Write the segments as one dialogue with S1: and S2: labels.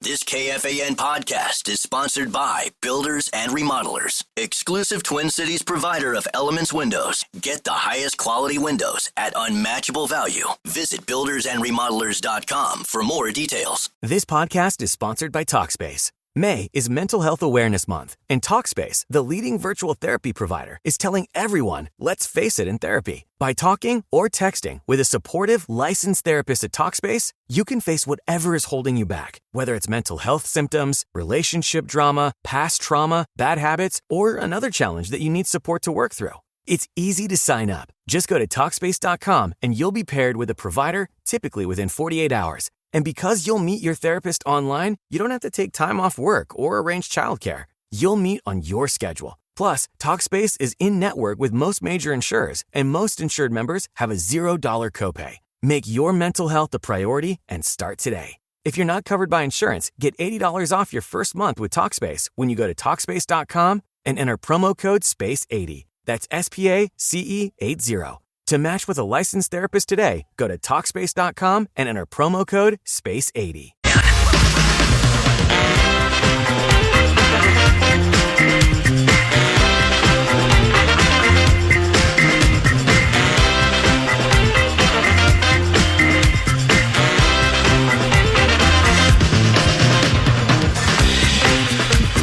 S1: This KFAN podcast is sponsored by Builders and Remodelers, exclusive Twin Cities provider of Elements Windows. Get the highest quality windows at unmatchable value. Visit buildersandremodelers.com for more details.
S2: This podcast is sponsored by Talkspace. May is Mental Health Awareness Month, and Talkspace, the leading virtual therapy provider, is telling everyone, let's face it in therapy. By talking or texting with a supportive, licensed therapist at Talkspace, you can face whatever is holding you back, whether it's mental health symptoms, relationship drama, past trauma, bad habits, or another challenge that you need support to work through. It's easy to sign up. Just go to Talkspace.com and you'll be paired with a provider, typically within 48 hours. And because you'll meet your therapist online, you don't have to take time off work or arrange childcare. You'll meet on your schedule. Plus, Talkspace is in-network with most major insurers, and most insured members have a $0 copay. Make your mental health a priority and start today. If you're not covered by insurance, get $80 off your first month with Talkspace when you go to Talkspace.com and enter promo code SPACE80. That's SPACE80. To match with a licensed therapist today, go to Talkspace.com and enter promo code SPACE80.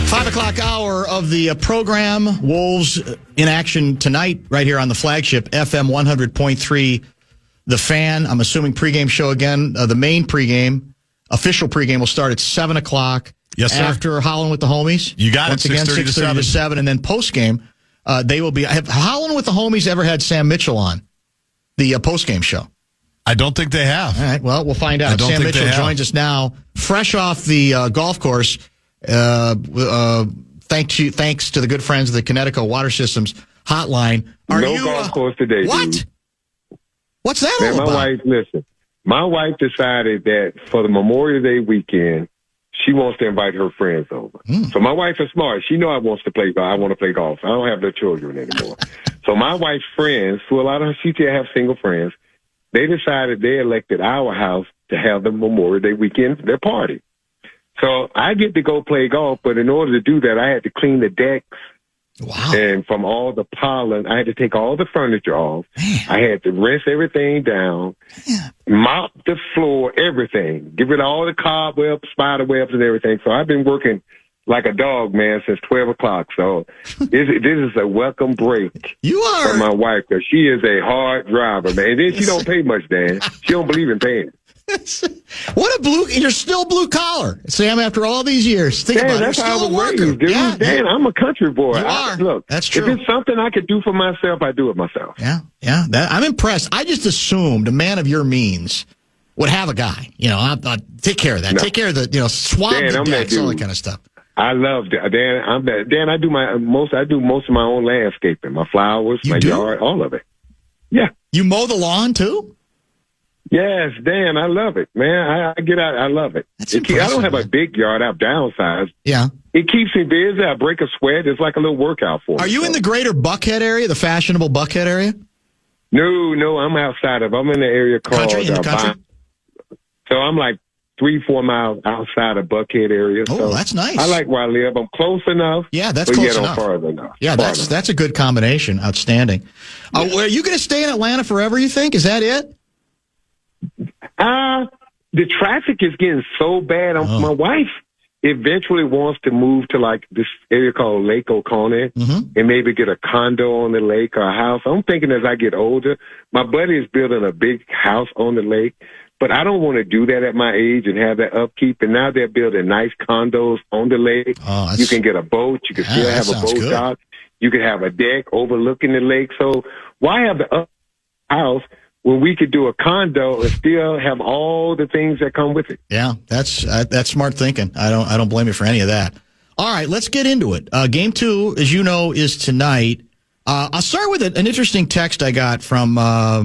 S3: 5 o'clock hour of the program. Wolves in action tonight right here on the flagship FM 100.3 The Fan. I'm assuming pregame show again. The main pregame, official pregame, will start at 7 o'clock.
S4: Yes, sir.
S3: After Howlin' with the Homies.
S4: You got
S3: Once
S4: it,
S3: again,
S4: 6:30
S3: to 7. And then postgame, they will be. Have Howlin' with the Homies ever had Sam Mitchell on the postgame show?
S4: I don't think they have.
S3: All right, well, we'll find out. Sam Mitchell joins us now, fresh off the golf course. Thanks to the good friends of the Connecticut Water Systems Hotline.
S5: No golf course today.
S3: What?
S5: Dude.
S3: What's that
S5: Man,
S3: all about?
S5: My wife decided that for the Memorial Day weekend, she wants to invite her friends over. So my wife is smart. She know I want to play golf. I don't have no children anymore. So my wife's friends, who a lot of her CTA have single friends, they decided they elected our house to have the Memorial Day weekend, their party. So I get to go play golf, but in order to do that, I had to clean the decks.
S3: Wow.
S5: And from all the pollen, I had to take all the furniture off. Man. I had to rinse everything down, mop the floor, everything. Get rid of all the cobwebs, spider webs, and everything. So I've been working like a dog, man, since 12 o'clock. So this is a welcome break.
S3: You are.
S5: For my wife, because she is a hard driver, man. And then she don't pay much, Dan. She don't believe in paying.
S3: What a you're still blue collar, Sam, after all these years. Think about it.
S5: That's how I was
S3: working.
S5: raised, dude.
S3: Yeah,
S5: Dan, I'm a country boy.
S3: You are.
S5: Look,
S3: that's true.
S5: If it's something I could do for myself, I do it myself.
S3: Yeah. I'm impressed. I just assumed a man of your means would have a guy. I'll take care of that. No. Take care of the, swab the decks, all that kind of stuff.
S5: I love that. Dan, I do most of my own landscaping, my flowers, my yard, all of it. Yeah.
S3: You mow the lawn too?
S5: Yes, Dan, I love it, man. I get out, I love it. I don't have a big yard. I've downsized.
S3: Yeah.
S5: It keeps me busy. I break a sweat. It's like a little workout for me.
S3: Are you in the greater Buckhead area, the fashionable Buckhead area?
S5: No, I'm outside of. I'm in the area called
S3: in the country?
S5: So I'm like 3-4 miles outside of Buckhead area.
S3: Oh,
S5: so
S3: that's nice.
S5: I like where I live. I'm close enough.
S3: Yeah, that's close enough.
S5: Farther enough.
S3: Yeah, that's a good combination. Outstanding. Are you going to stay in Atlanta forever, you think? Is that it?
S5: The traffic is getting so bad. My wife eventually wants to move to like this area called Lake Oconee and maybe get a condo on the lake or a house. I'm thinking as I get older, my buddy is building a big house on the lake, but I don't want to do that at my age and have that upkeep. And now they're building nice condos on the lake. You can get a boat. You can still have a boat dock. You can have a deck overlooking the lake. So why have the house when we could do a condo and still have all the things that come with it?
S3: Yeah, that's smart thinking. I don't blame you for any of that. All right, let's get into it. Game 2, as you know, is tonight. I'll start with an interesting text I got from a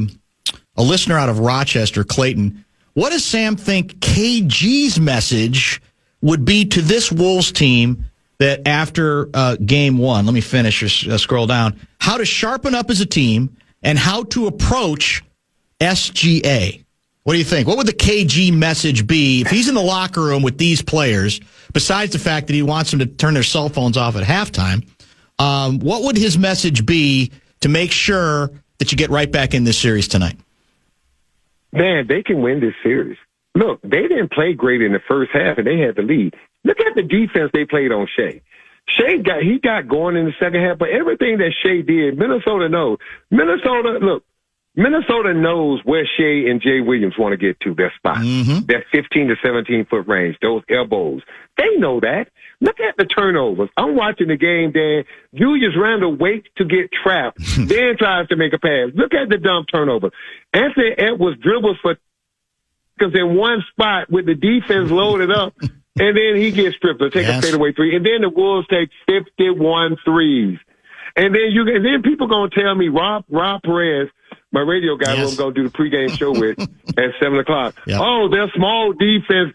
S3: listener out of Rochester, Clayton. What does Sam think KG's message would be to this Wolves team that after game 1, let me finish or scroll down, how to sharpen up as a team and how to approach SGA. What do you think? What would the KG message be if he's in the locker room with these players, besides the fact that he wants them to turn their cell phones off at halftime? What would his message be to make sure that you get right back in this series tonight?
S5: Man, they can win this series. Look, they didn't play great in the first half, and they had the lead. Look at the defense they played on Shea. Shea got going in the second half, but everything that Shea did, Minnesota knows. Minnesota knows where Shea and Jay Williams want to get to, their spot, their 15 to 17-foot range, those elbows. They know that. Look at the turnovers. I'm watching the game, Dan. Julius Randle waits to get trapped, then tries to make a pass. Look at the dump turnover. Anthony Edwards dribbles for because in one spot with the defense loaded up, and then he gets stripped to take a fadeaway three, and then the Wolves take 51 threes. And then people going to tell me, Rob Perez, my radio guy who I'm going to do the pregame show with at 7 o'clock. Yep. Oh, their small defense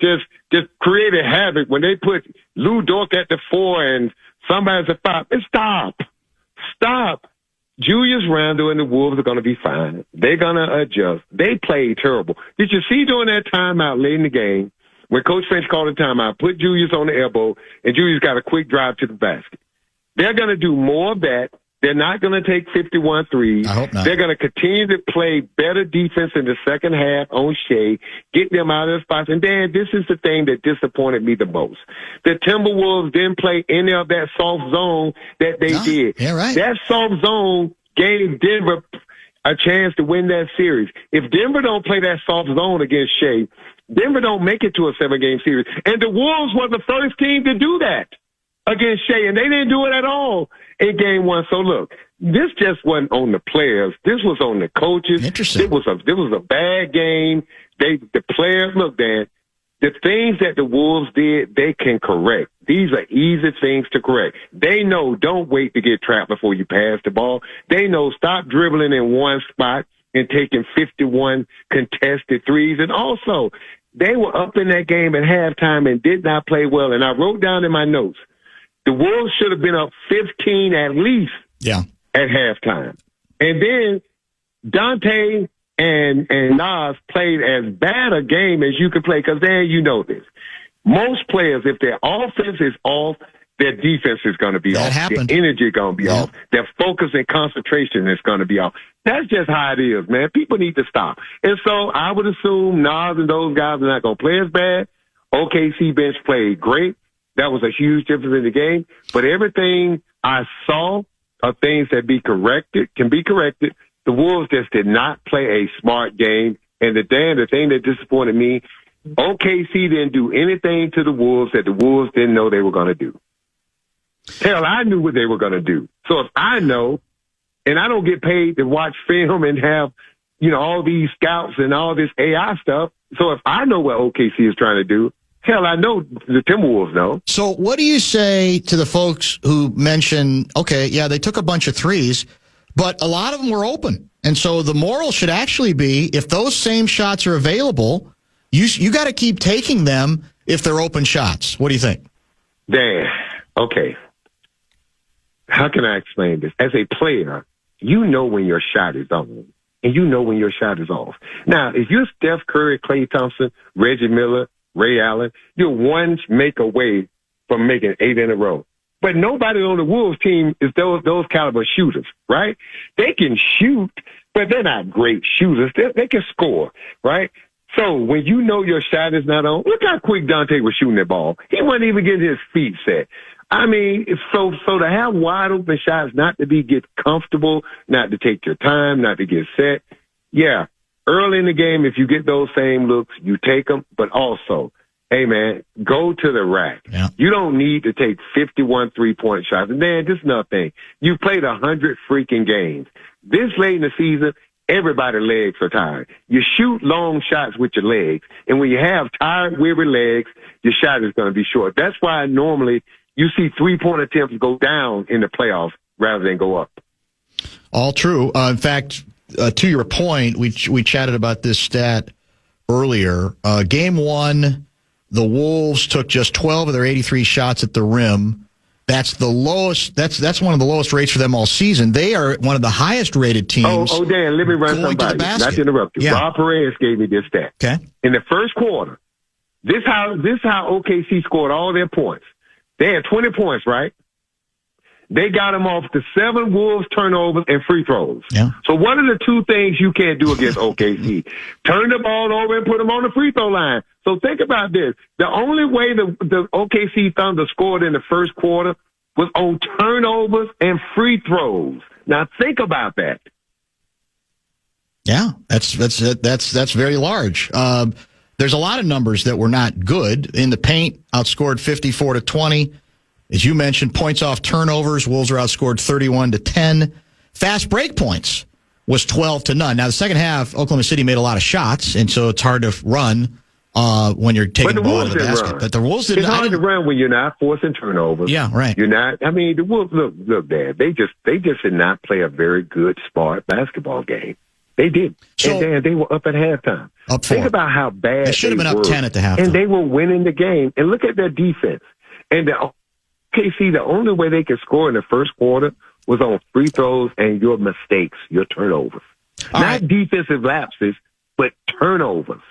S5: just created havoc when they put Lou Dort at the 4 and somebody's at 5. Stop. Julius Randle and the Wolves are going to be fine. They're going to adjust. They played terrible. Did you see during that timeout late in the game when Coach Finch called a timeout, put Julius on the elbow, and Julius got a quick drive to the basket? They're going to do more of that. They're not going to take 51 threes.
S3: I hope not.
S5: They're going to continue to play better defense in the second half on Shea, get them out of their spots. And, Dan, this is the thing that disappointed me the most. The Timberwolves didn't play any of that soft zone that they did.
S3: Yeah, right.
S5: That soft zone gave Denver a chance to win that series. If Denver don't play that soft zone against Shea, Denver don't make it to a 7-game series. And the Wolves were the first team to do that against Shea, and they didn't do it at all in game one. So look, this just wasn't on the players. This was on the coaches.
S3: Interesting.
S5: It was a bad game. The players, look, Dan, the things that the Wolves did, they can correct. These are easy things to correct. They know don't wait to get trapped before you pass the ball. They know stop dribbling in one spot and taking 51 contested threes. And also, they were up in that game at halftime and did not play well. And I wrote down in my notes, the Wolves should have been up 15 at least at halftime. And then Dante and Nas played as bad a game as you could play, because, Dan, you know this. Most players, if their offense is off, their defense is going to be off.
S3: Happened.
S5: Their energy is going to be off. Their focus and concentration is going to be off. That's just how it is, man. People need to stop. And so I would assume Nas and those guys are not going to play as bad. OKC bench played great. That was a huge difference in the game. But everything I saw are things that can be corrected. The Wolves just did not play a smart game. And the thing that disappointed me, OKC didn't do anything to the Wolves that the Wolves didn't know they were going to do. Hell, I knew what they were going to do. So if I know, and I don't get paid to watch film and have, all these scouts and all this AI stuff. So if I know what OKC is trying to do, hell, I know the Timberwolves know.
S3: So what do you say to the folks who mention, they took a bunch of threes, but a lot of them were open. And so the moral should actually be, if those same shots are available, you got to keep taking them if they're open shots. What do you think?
S5: Dan, okay. How can I explain this? As a player, you know when your shot is on, and you know when your shot is off. Now, if you're Steph Curry, Klay Thompson, Reggie Miller, Ray Allen, you're one make away from making 8 in a row. But nobody on the Wolves team is those caliber shooters, right? They can shoot, but they're not great shooters. They can score, right? So when you know your shot is not on, look how quick Dante was shooting that ball. He wasn't even getting his feet set. I mean, so to have wide open shots, not to get comfortable, not to take your time, not to get set. Yeah, early in the game, if you get those same looks, you take them. But also, hey, man, go to the rack. Yeah. You don't need to take 51 3-point shots. And then this is another thing. You played 100 freaking games. This late in the season, everybody's legs are tired. You shoot long shots with your legs. And when you have tired, weary legs, your shot is going to be short. That's why normally you see 3-point attempts go down in the playoffs rather than go up.
S3: All true. In fact, to your point, we chatted about this stat earlier. Game one, the Wolves took just 12 of their 83 shots at the rim, That's the lowest. That's one of the lowest rates for them all season. They are one of the highest rated teams.
S5: Oh, Dan, let me run somebody. Not to interrupt you.
S3: Yeah.
S5: Rob Perez gave me this stat.
S3: Okay.
S5: In the first quarter, this how OKC scored all their points. They had 20 points, right? They got them off the 7 Wolves turnovers and free throws.
S3: Yeah.
S5: So what are the 2 things you can't do against OKC? Turn the ball over and put them on the free throw line. So think about this. The only way the OKC Thunder scored in the first quarter was on turnovers and free throws. Now think about that.
S3: Yeah, that's very large. There's a lot of numbers that were not good. In the paint, outscored 54-20. As you mentioned, points off turnovers, Wolves are outscored 31-10. Fast break points was 12-0. Now, the second half, Oklahoma City made a lot of shots, and so it's hard to run when you're taking the ball out of the basket.
S5: Run.
S3: But the Wolves didn't.
S5: It's hard to run when you're not forcing turnovers.
S3: Yeah, right.
S5: You're not. I mean, the Wolves look, Dad. They just did not play a very good, smart basketball game. They did.
S3: So,
S5: and Dan, they were up at halftime.
S3: Up 4.
S5: Think about how bad
S3: they should have been up 10 at the halftime.
S5: And they were winning the game. And look at their defense. And the OKC, the only way they could score in the first quarter was on free throws and your mistakes, your turnovers. Not defensive lapses, but turnovers.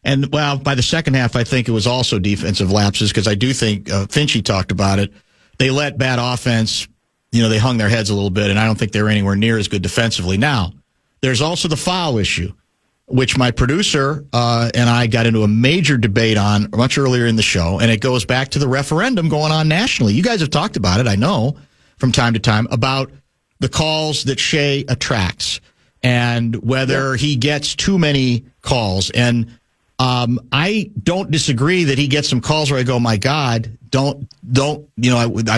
S3: And, well, by the second half, I think it was also defensive lapses because I do think Finchie talked about it. They let bad offense, they hung their heads a little bit, and I don't think they were anywhere near as good defensively. Now, there's also the foul issue, which my producer and I got into a major debate on much earlier in the show, and it goes back to the referendum going on nationally. You guys have talked about it, I know, from time to time, about the calls that Shea attracts and whether he gets too many calls. And I don't disagree that he gets some calls where I go, my God, I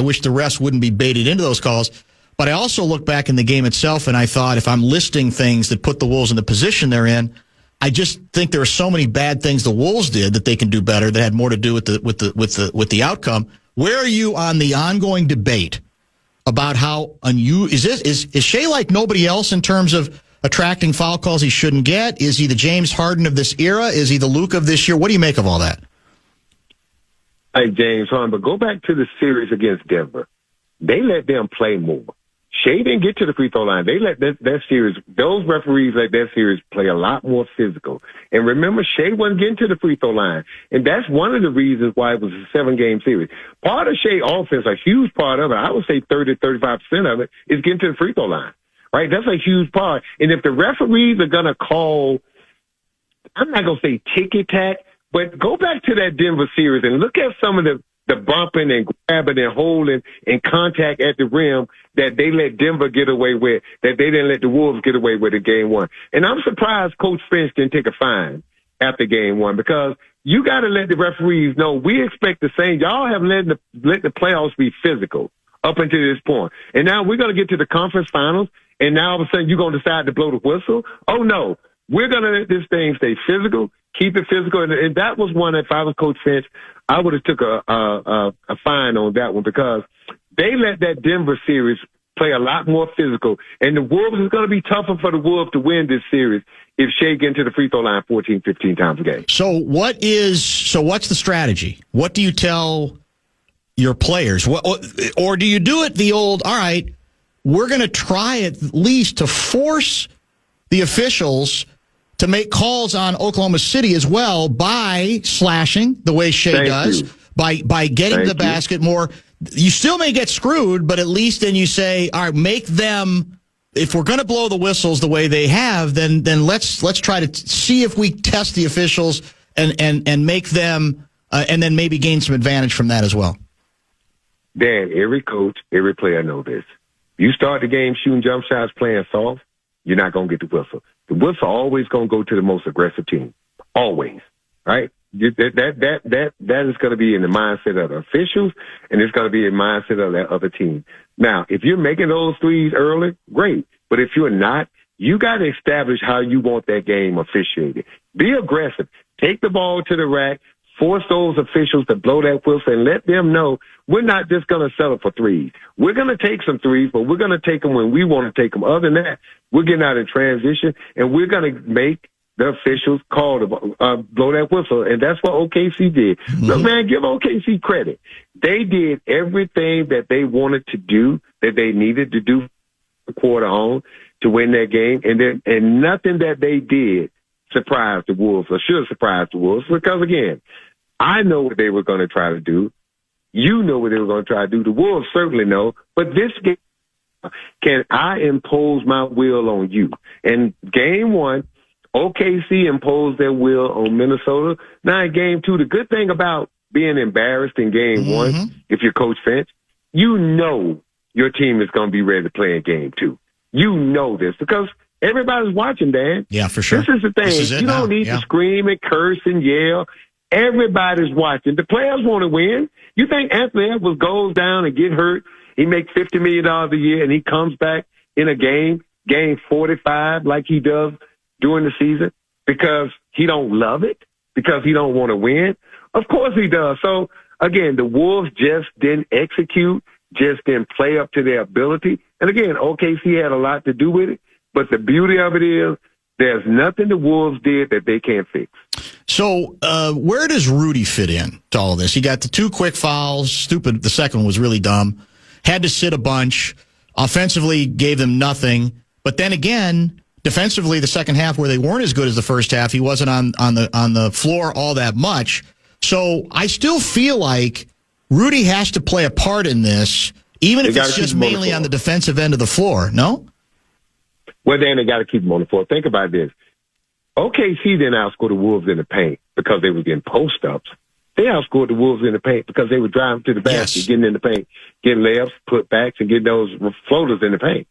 S3: wish the refs wouldn't be baited into those calls. But I also look back in the game itself, and I thought if I'm listing things that put the Wolves in the position they're in, I just think there are so many bad things the Wolves did that they can do better that had more to do with the outcome. Where are you on the ongoing debate about how is Shea like nobody else in terms of attracting foul calls he shouldn't get? Is he the James Harden of this era? Is he the Luka of this year? What do you make of all that?
S5: Hey, James Harden, but go back to the series against Denver. They let them play more. Shea didn't get to the free throw line. They let that series, those referees let that series play a lot more physical. And remember, Shea wasn't getting to the free throw line. And that's one of the reasons why it was a 7-game series. Part of Shea offense, a huge part of it, I would say 30-35% of it, is getting to the free throw line. Right? That's a huge part. And if the referees are going to call, I'm not going to say ticky-tack, but go back to that Denver series and look at some of the bumping and grabbing and holding and contact at the rim that they let Denver get away with, that they didn't let the Wolves get away with in game 1. And I'm surprised Coach Finch didn't take a fine after game 1 because you got to let the referees know we expect the same. Y'all have let the playoffs be physical up until this point. And now we're going to get to the conference finals, and now all of a sudden you're going to decide to blow the whistle? Oh, no. We're going to let this thing stay physical, keep it physical. And that was one, if I was Coach Finch, I would have took a fine on that one because they let that Denver series play a lot more physical. And the Wolves is going to be tougher for the Wolves to win this series if Shea gets into the free throw line 14, 15 times a game.
S3: So what's the strategy? What do you tell your players? Or do you do it the old, all right, we're going to try at least to force the officials to make calls on Oklahoma City as well by slashing the way Shea does, by getting the basket more. You still may get screwed, but at least then you say, all right, make them, if we're going to blow the whistles the way they have, then let's try to see if we test the officials and make them, and then maybe gain some advantage from that as well.
S5: Dan, every coach, every player know this. You start the game shooting jump shots, playing soft, you're not going to get the whistle. The whistle always going to go to the most aggressive team. Always. Right? That is going to be in the mindset of the officials, and it's going to be in the mindset of that other team. Now, if you're making those threes early, great. But if you're not, you got to establish how you want that game officiated. Be aggressive. Take the ball to the rack. Force those officials to blow that whistle and let them know we're not just going to settle for threes. We're going to take some threes, but we're going to take them when we want to take them. Other than that, we're getting out of transition, and we're going to make the officials called blow that whistle, and that's what OKC did.
S3: Mm-hmm.
S5: Look, man, give OKC credit. They did everything that they wanted to do, that they needed to do the quarter on to win that game, and nothing that they did surprised the Wolves or should surprise the Wolves, because, again, I know what they were going to try to do. You know what they were going to try to do. The Wolves certainly know, but this game, can I impose my will on you? And game one, OKC imposed their will on Minnesota. Now in game two, the good thing about being embarrassed in game one, if you're Coach Finch, you know your team is going to be ready to play in game two. You know this because everybody's watching, Dan.
S3: Yeah, for sure.
S5: This is the thing. You don't need to scream and curse and yell. Everybody's watching. The players want to win. You think Anthony Edwards goes down and get hurt, he makes $50 million a year, and he comes back in a game 45 like he does during the season because he don't love it, because he don't want to win? Of course he does. So, again, the Wolves just didn't execute, just didn't play up to their ability. And, again, OKC had a lot to do with it. But the beauty of it is there's nothing the Wolves did that they can't fix.
S3: So where does Rudy fit in to all of this? He got the 2 quick fouls. Stupid. The second one was really dumb. Had to sit a bunch. Offensively, gave them nothing. But then again, defensively, the second half where they weren't as good as the first half, he wasn't on the floor all that much. So I still feel like Rudy has to play a part in this, even if it's just mainly on the defensive end of the floor. No?
S5: Well, then they got to keep him on the floor. Think about this. OKC didn't outscore the Wolves in the paint because they were getting post-ups. They outscored the Wolves in the paint because they were driving to the basket, getting in the paint, getting layups, putbacks, and getting those floaters in the paint.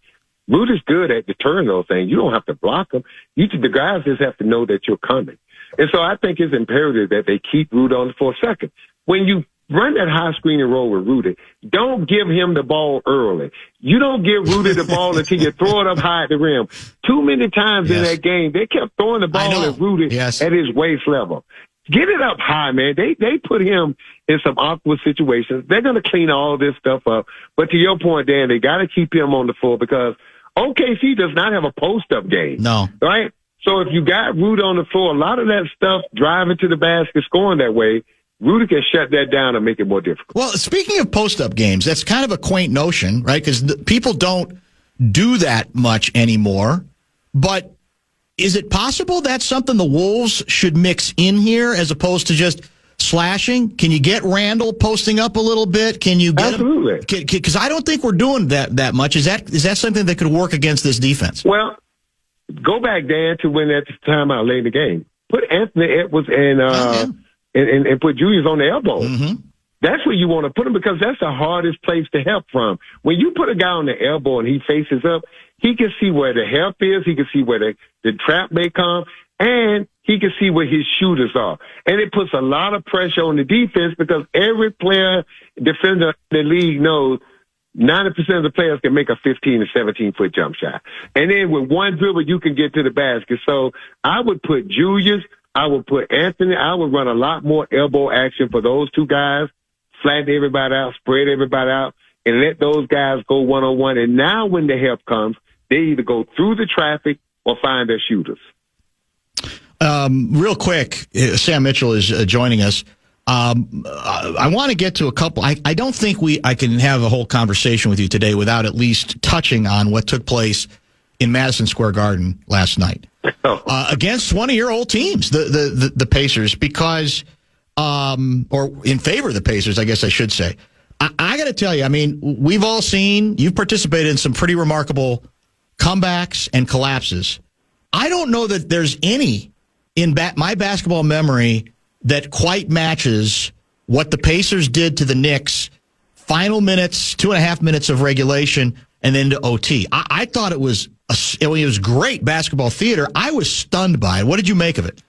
S5: Rudy's good at deterring those things. You don't have to block them. The guys just have to know that you're coming. And so I think it's imperative that they keep Rudy on the floor. Second, when you run that high screen and roll with Rudy, don't give him the ball early. You don't give Rudy the ball until you throw it up high at the rim. Too many times in that game, they kept throwing the ball at Rudy at his waist level. Get it up high, man. They put him in some awkward situations. They're going to clean all this stuff up. But to your point, Dan, they got to keep him on the floor because OKC does not have a post-up game.
S3: No.
S5: Right? So if you got Rudy on the floor, a lot of that stuff, driving to the basket, scoring that way, Rudy can shut that down and make it more difficult.
S3: Well, speaking of post-up games, that's kind of a quaint notion, right? Because people don't do that much anymore. But is it possible that's something the Wolves should mix in here as opposed to just slashing? Can you get Randall posting up a little bit? Can you get
S5: Absolutely.
S3: Because I don't think we're doing that much. Is that something that could work against this defense?
S5: Well, go back, Dan, to when at the time out late in the game. Put Anthony Edwards and put Julius on the elbow. Mm-hmm. That's where you want to put him because that's the hardest place to help from. When you put a guy on the elbow and he faces up, he can see where the help is. He can see where the trap may come, and he can see where his shooters are. And it puts a lot of pressure on the defense because every defender in the league knows 90% of the players can make a 15 to 17-foot jump shot. And then with one dribble, you can get to the basket. So I would put Julius, I would put Anthony, I would run a lot more elbow action for those two guys, flatten everybody out, spread everybody out, and let those guys go one-on-one. And now when the help comes, they either go through the traffic or find their shooters.
S3: Real quick, Sam Mitchell is joining us. I want to get to a couple. I don't think I can have a whole conversation with you today without at least touching on what took place in Madison Square Garden last night against one of your old teams, the Pacers, because or in favor of the Pacers, I guess I should say. I got to tell you, I mean, we've all seen, you've participated in some pretty remarkable comebacks and collapses. I don't know that there's any in my basketball memory that quite matches what the Pacers did to the Knicks, final minutes, 2.5 minutes of regulation, and then to OT. I thought it was great basketball theater. I was stunned by it. What did you make of it?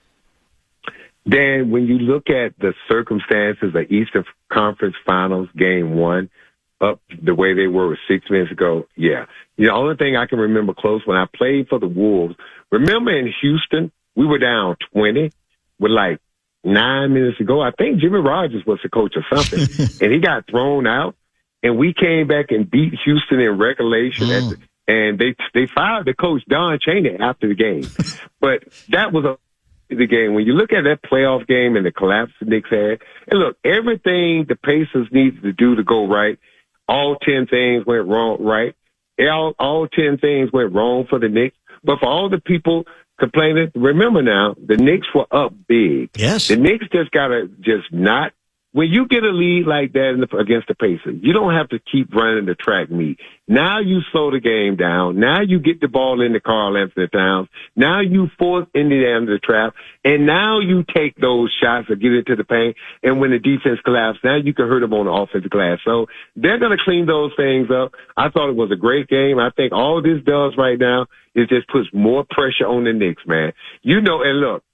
S5: Dan, when you look at the circumstances of Eastern Conference Finals Game 1, up the way they were 6 minutes ago, yeah. The only thing I can remember close when I played for the Wolves, remember in Houston, we were down 20 with like 9 minutes to go. I think Jimmy Rogers was the coach or something, and he got thrown out, and we came back and beat Houston in regulation, and they fired the coach, Don Chaney, after the game. But that was a to the game, when you look at that playoff game and the collapse the Knicks had, and look, everything the Pacers needed to do to go right, all 10 things went wrong, right? All 10 things went wrong for the Knicks. But for all the people complaining, remember now, the Knicks were up big.
S3: Yes.
S5: The Knicks just got to just not. When you get a lead like that against the Pacers, you don't have to keep running the track meet. Now you slow the game down. Now you get the ball into Karl-Anthony Towns. Now you force Indiana to trap. And now you take those shots or get into the paint. And when the defense collapses, now you can hurt them on the offensive glass. So they're going to clean those things up. I thought it was a great game. I think all this does right now is just puts more pressure on the Knicks, man. You know, and look,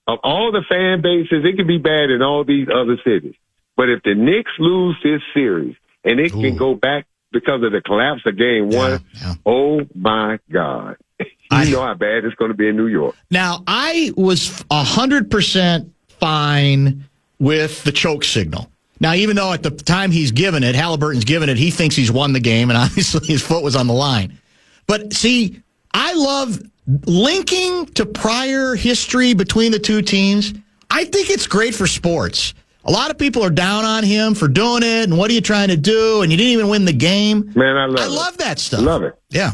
S5: of all the fan bases, it can be bad in all these other cities. But if the Knicks lose this series and it can go back because of the collapse of game one, oh, my God. You know how bad it's going to be in New York.
S3: Now, I was 100% fine with the choke signal. Now, even though at the time he's given it, Halliburton's given it, he thinks he's won the game, and obviously his foot was on the line. But, see, I love linking to prior history between the two teams. I think it's great for sports. A lot of people are down on him for doing it, and what are you trying to do, and you didn't even win the game.
S5: Man, I
S3: love that stuff.
S5: Love it.
S3: Yeah.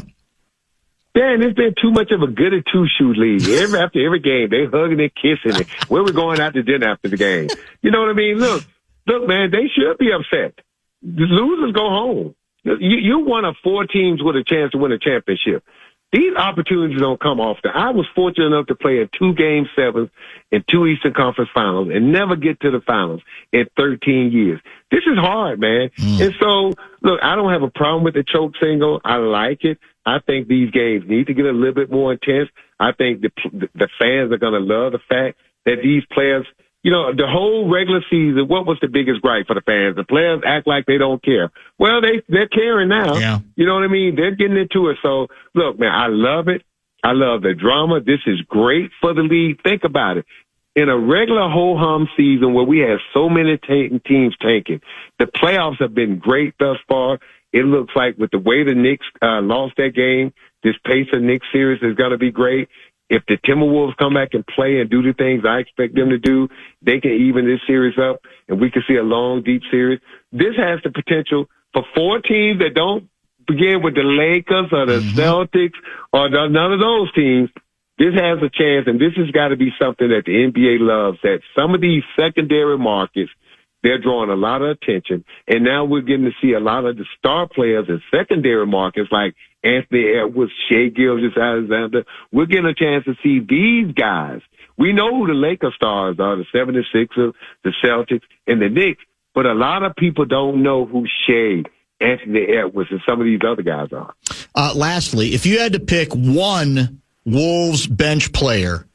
S5: Dan, it's been too much of a goody two-shoe league. After every game, they hugging and kissing it. Where we going out to dinner after the game? You know what I mean? Look, man, they should be upset. The losers go home. You one of 4 teams with a chance to win a championship. These opportunities don't come often. I was fortunate enough to play in 2 Game 7s in 2 Eastern Conference Finals and never get to the finals in 13 years. This is hard, man. And so, look, I don't have a problem with the choke single. I like it. I think these games need to get a little bit more intense. I think the fans are going to love the fact that these players, you know, the whole regular season, what was the biggest gripe for the fans? The players act like they don't care. Well, they're caring now.
S3: Yeah.
S5: You know what I mean? They're getting into it. So, look, man, I love it. I love the drama. This is great for the league. Think about it. In a regular ho-hum season where we have so many teams tanking, the playoffs have been great thus far. It looks like with the way the Knicks lost that game, this Pacer-Knicks series is going to be great. If the Timberwolves come back and play and do the things I expect them to do, they can even this series up, and we can see a long, deep series. This has the potential for 4 teams that don't begin with the Lakers or the Celtics or none of those teams. This has a chance, and this has got to be something that the NBA loves, that some of these secondary markets, they're drawing a lot of attention, and now we're getting to see a lot of the star players in secondary markets like Anthony Edwards, Shai Gilgeous-Alexander. We're getting a chance to see these guys. We know who the Lakers stars are, the 76ers, the Celtics, and the Knicks, but a lot of people don't know who Shai, Anthony Edwards, and some of these other guys are.
S3: Lastly, if you had to pick one Wolves bench player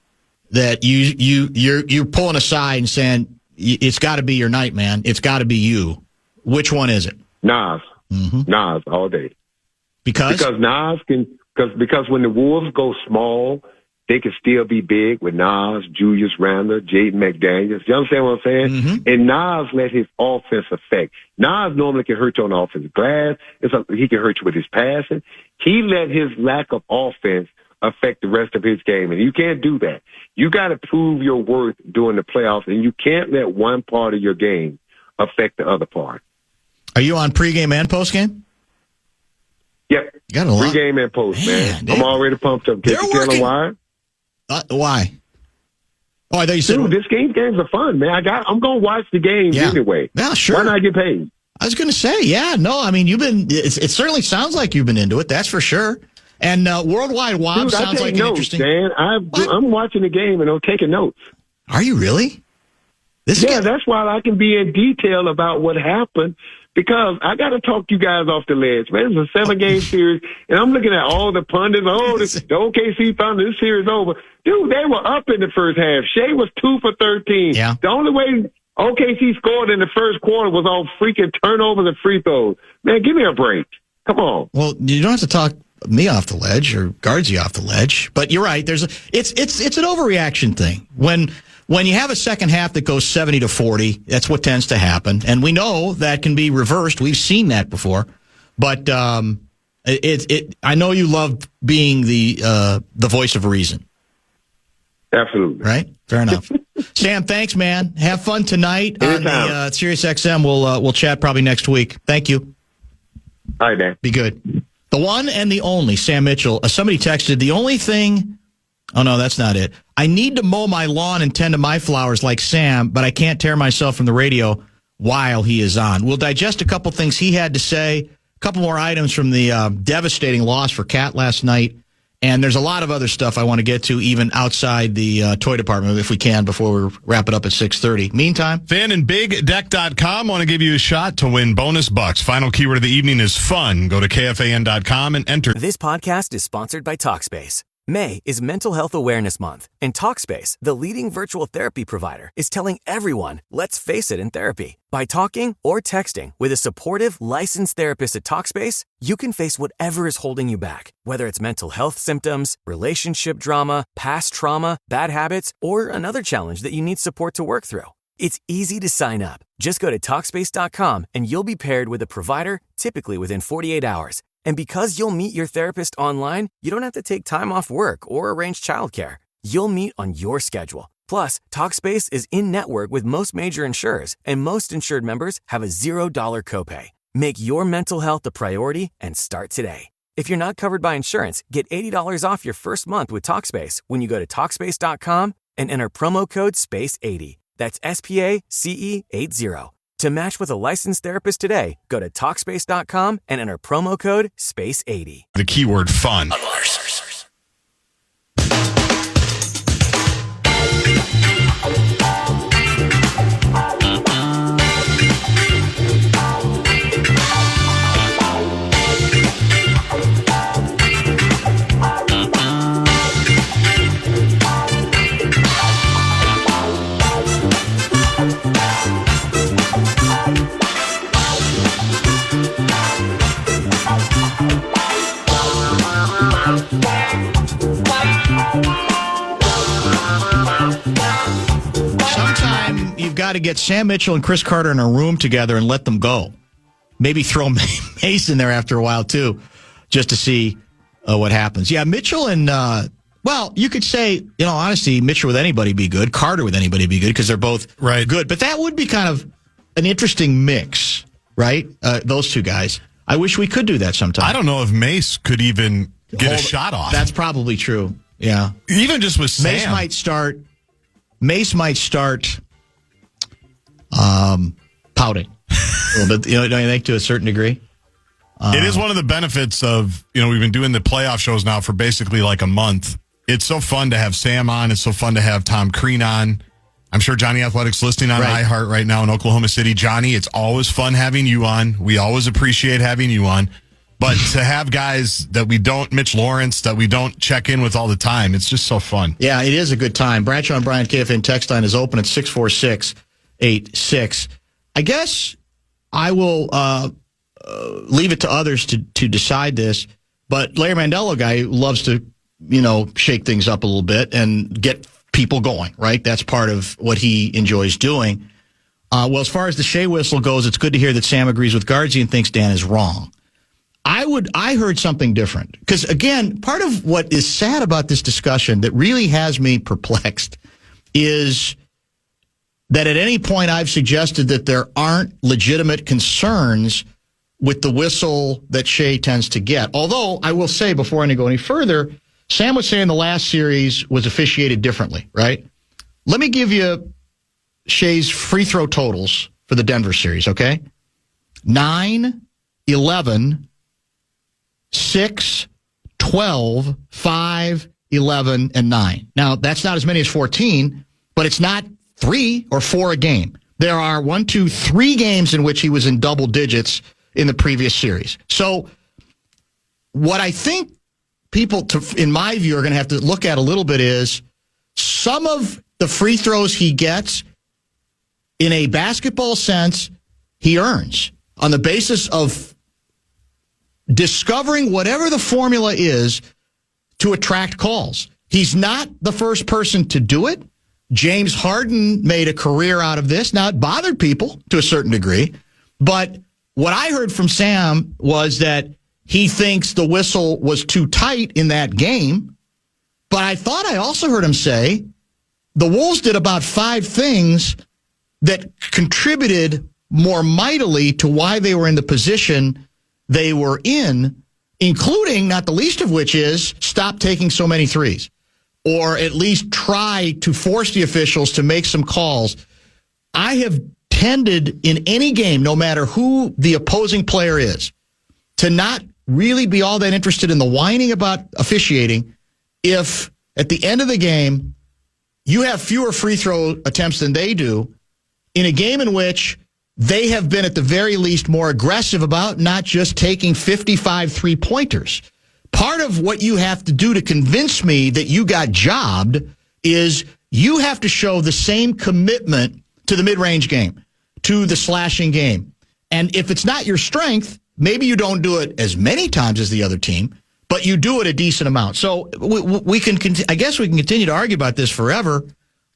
S3: that you're pulling aside and saying, it's got to be your night, man. It's got to be you. Which one is it?
S5: Nas. Nas all day.
S3: Because
S5: Nas because when the Wolves go small, they can still be big with Nas, Julius Randle, Jaden McDaniels. You understand what I'm saying? And Nas let his offense affect. Nas normally can hurt you on the offensive glass. He can hurt you with his passing. He let his lack of offense affect the rest of his game, and you can't do that. You got to prove your worth during the playoffs, and you can't let one part of your game affect the other part.
S3: Are you on pregame and postgame?
S5: Yep.
S3: You got a lot.
S5: Pregame and post, man. I'm already pumped up. Can you tell them why?
S3: Why? Oh, I thought you said...
S5: Dude, this games are fun, man. I'm going to watch the games anyway.
S3: Yeah, sure.
S5: Why not get paid?
S3: I was going to say, I mean, it certainly sounds like you've been into it, that's for sure. And Worldwide Wob sounds like an interesting...
S5: Dan. I'm watching the game and I'm taking notes.
S3: Are you really?
S5: That's why I can be in detail about what happened, because I got to talk you guys off the ledge, man. It's a 7-game series, and I'm looking at all the pundits. The OKC Thunder, this series over. Dude, they were up in the first half. Shai was 2 for 13.
S3: Yeah.
S5: The only way OKC scored in the first quarter was on freaking turnovers and free throws. Man, give me a break. Come on.
S3: Well, you don't have to talk me off the ledge or Gaardsy off the ledge, but you're right. It's an overreaction thing. When you have a second half that goes 70-40, that's what tends to happen, and we know that can be reversed. We've seen that before, but I know you love being the voice of reason.
S5: Absolutely.
S3: Right? Fair enough. Sam, thanks, man. Have fun tonight on the Sirius XM. We'll chat probably next week. Thank you.
S5: All right, Dan.
S3: Be good. The one and the only Sam Mitchell. Somebody texted, the only thing... Oh, no, that's not it. I need to mow my lawn and tend to my flowers like Sam, but I can't tear myself from the radio while he is on. We'll digest a couple things he had to say, a couple more items from the devastating loss for Cat last night, and there's a lot of other stuff I want to get to even outside the toy department if we can before we wrap it up at 6:30. Meantime,
S4: FanandBigDeck.com want to give you a shot to win bonus bucks. Final keyword of the evening is fun. Go to KFAN.com and enter.
S2: This podcast is sponsored by Talkspace. May is Mental Health Awareness Month, and Talkspace, the leading virtual therapy provider, is telling everyone, let's face it in therapy. By talking or texting with a supportive, licensed therapist at Talkspace, you can face whatever is holding you back, whether it's mental health symptoms, relationship drama, past trauma, bad habits, or another challenge that you need support to work through. It's easy to sign up. Just go to Talkspace.com and you'll be paired with a provider, typically within 48 hours. And because you'll meet your therapist online, you don't have to take time off work or arrange childcare. You'll meet on your schedule. Plus, Talkspace is in-network with most major insurers, and most insured members have a $0 copay. Make your mental health a priority and start today. If you're not covered by insurance, get $80 off your first month with Talkspace when you go to Talkspace.com and enter promo code SPACE80. That's SPACE80. To match with a licensed therapist today, go to Talkspace.com and enter promo code SPACE80.
S4: The keyword fun.
S3: Got to get Sam Mitchell and Chris Carter in a room together and let them go. Maybe throw Mace in there after a while, too, just to see what happens. Yeah, Mitchell and, well, you could say, honestly, Mitchell with anybody be good, Carter with anybody be good, because they're both good. But that would be kind of an interesting mix, right? Those two guys. I wish we could do that sometime.
S4: I don't know if Mace could even get a shot off.
S3: That's probably true, yeah.
S4: Even just with Sam.
S3: Mace might start pouting a little bit, don't you think, to a certain degree?
S4: It is one of the benefits of, we've been doing the playoff shows now for basically like a month. It's so fun to have Sam on. It's so fun to have Tom Crean on. I'm sure Johnny Athletic's listening on iHeart right now in Oklahoma City. Johnny, it's always fun having you on. We always appreciate having you on. But to have guys that we don't, Mitch Lawrence, that we don't check in with all the time, it's just so fun.
S3: Yeah, it is a good time. Bradshaw and Bryant KFAN text line is open at 646-86. I guess I will leave it to others to decide this, but Larry Mandello guy loves to, shake things up a little bit and get people going, right? That's part of what he enjoys doing. Well, as far as the Shea whistle goes, it's good to hear that Sam agrees with Gaardsy and thinks Dan is wrong. I heard something different. Because, again, part of what is sad about this discussion that really has me perplexed is that at any point I've suggested that there aren't legitimate concerns with the whistle that Shea tends to get. Although, I will say, before I go any further, Sam was saying the last series was officiated differently, right? Let me give you Shea's free throw totals for the Denver series, okay? 9, 11, 6, 12, 5, 11, and 9. Now, that's not as many as 14, but it's not 3 or 4 a game. There are 3 games in which he was in double digits in the previous series. So what I think people, in my view, are going to have to look at a little bit is some of the free throws he gets in a basketball sense, he earns on the basis of discovering whatever the formula is to attract calls. He's not the first person to do it. James Harden made a career out of this. Now, it bothered people to a certain degree, but what I heard from Sam was that he thinks the whistle was too tight in that game, but I thought I also heard him say the Wolves did about 5 things that contributed more mightily to why they were in the position they were in, including, not the least of which is, stop taking so many threes, or at least try to force the officials to make some calls. I have tended in any game, no matter who the opposing player is, to not really be all that interested in the whining about officiating if at the end of the game you have fewer free throw attempts than they do in a game in which they have been at the very least more aggressive about not just taking 55 three-pointers. Part of what you have to do to convince me that you got jobbed is you have to show the same commitment to the mid-range game, to the slashing game. And if it's not your strength, maybe you don't do it as many times as the other team, but you do it a decent amount. So we can, I guess we can continue to argue about this forever.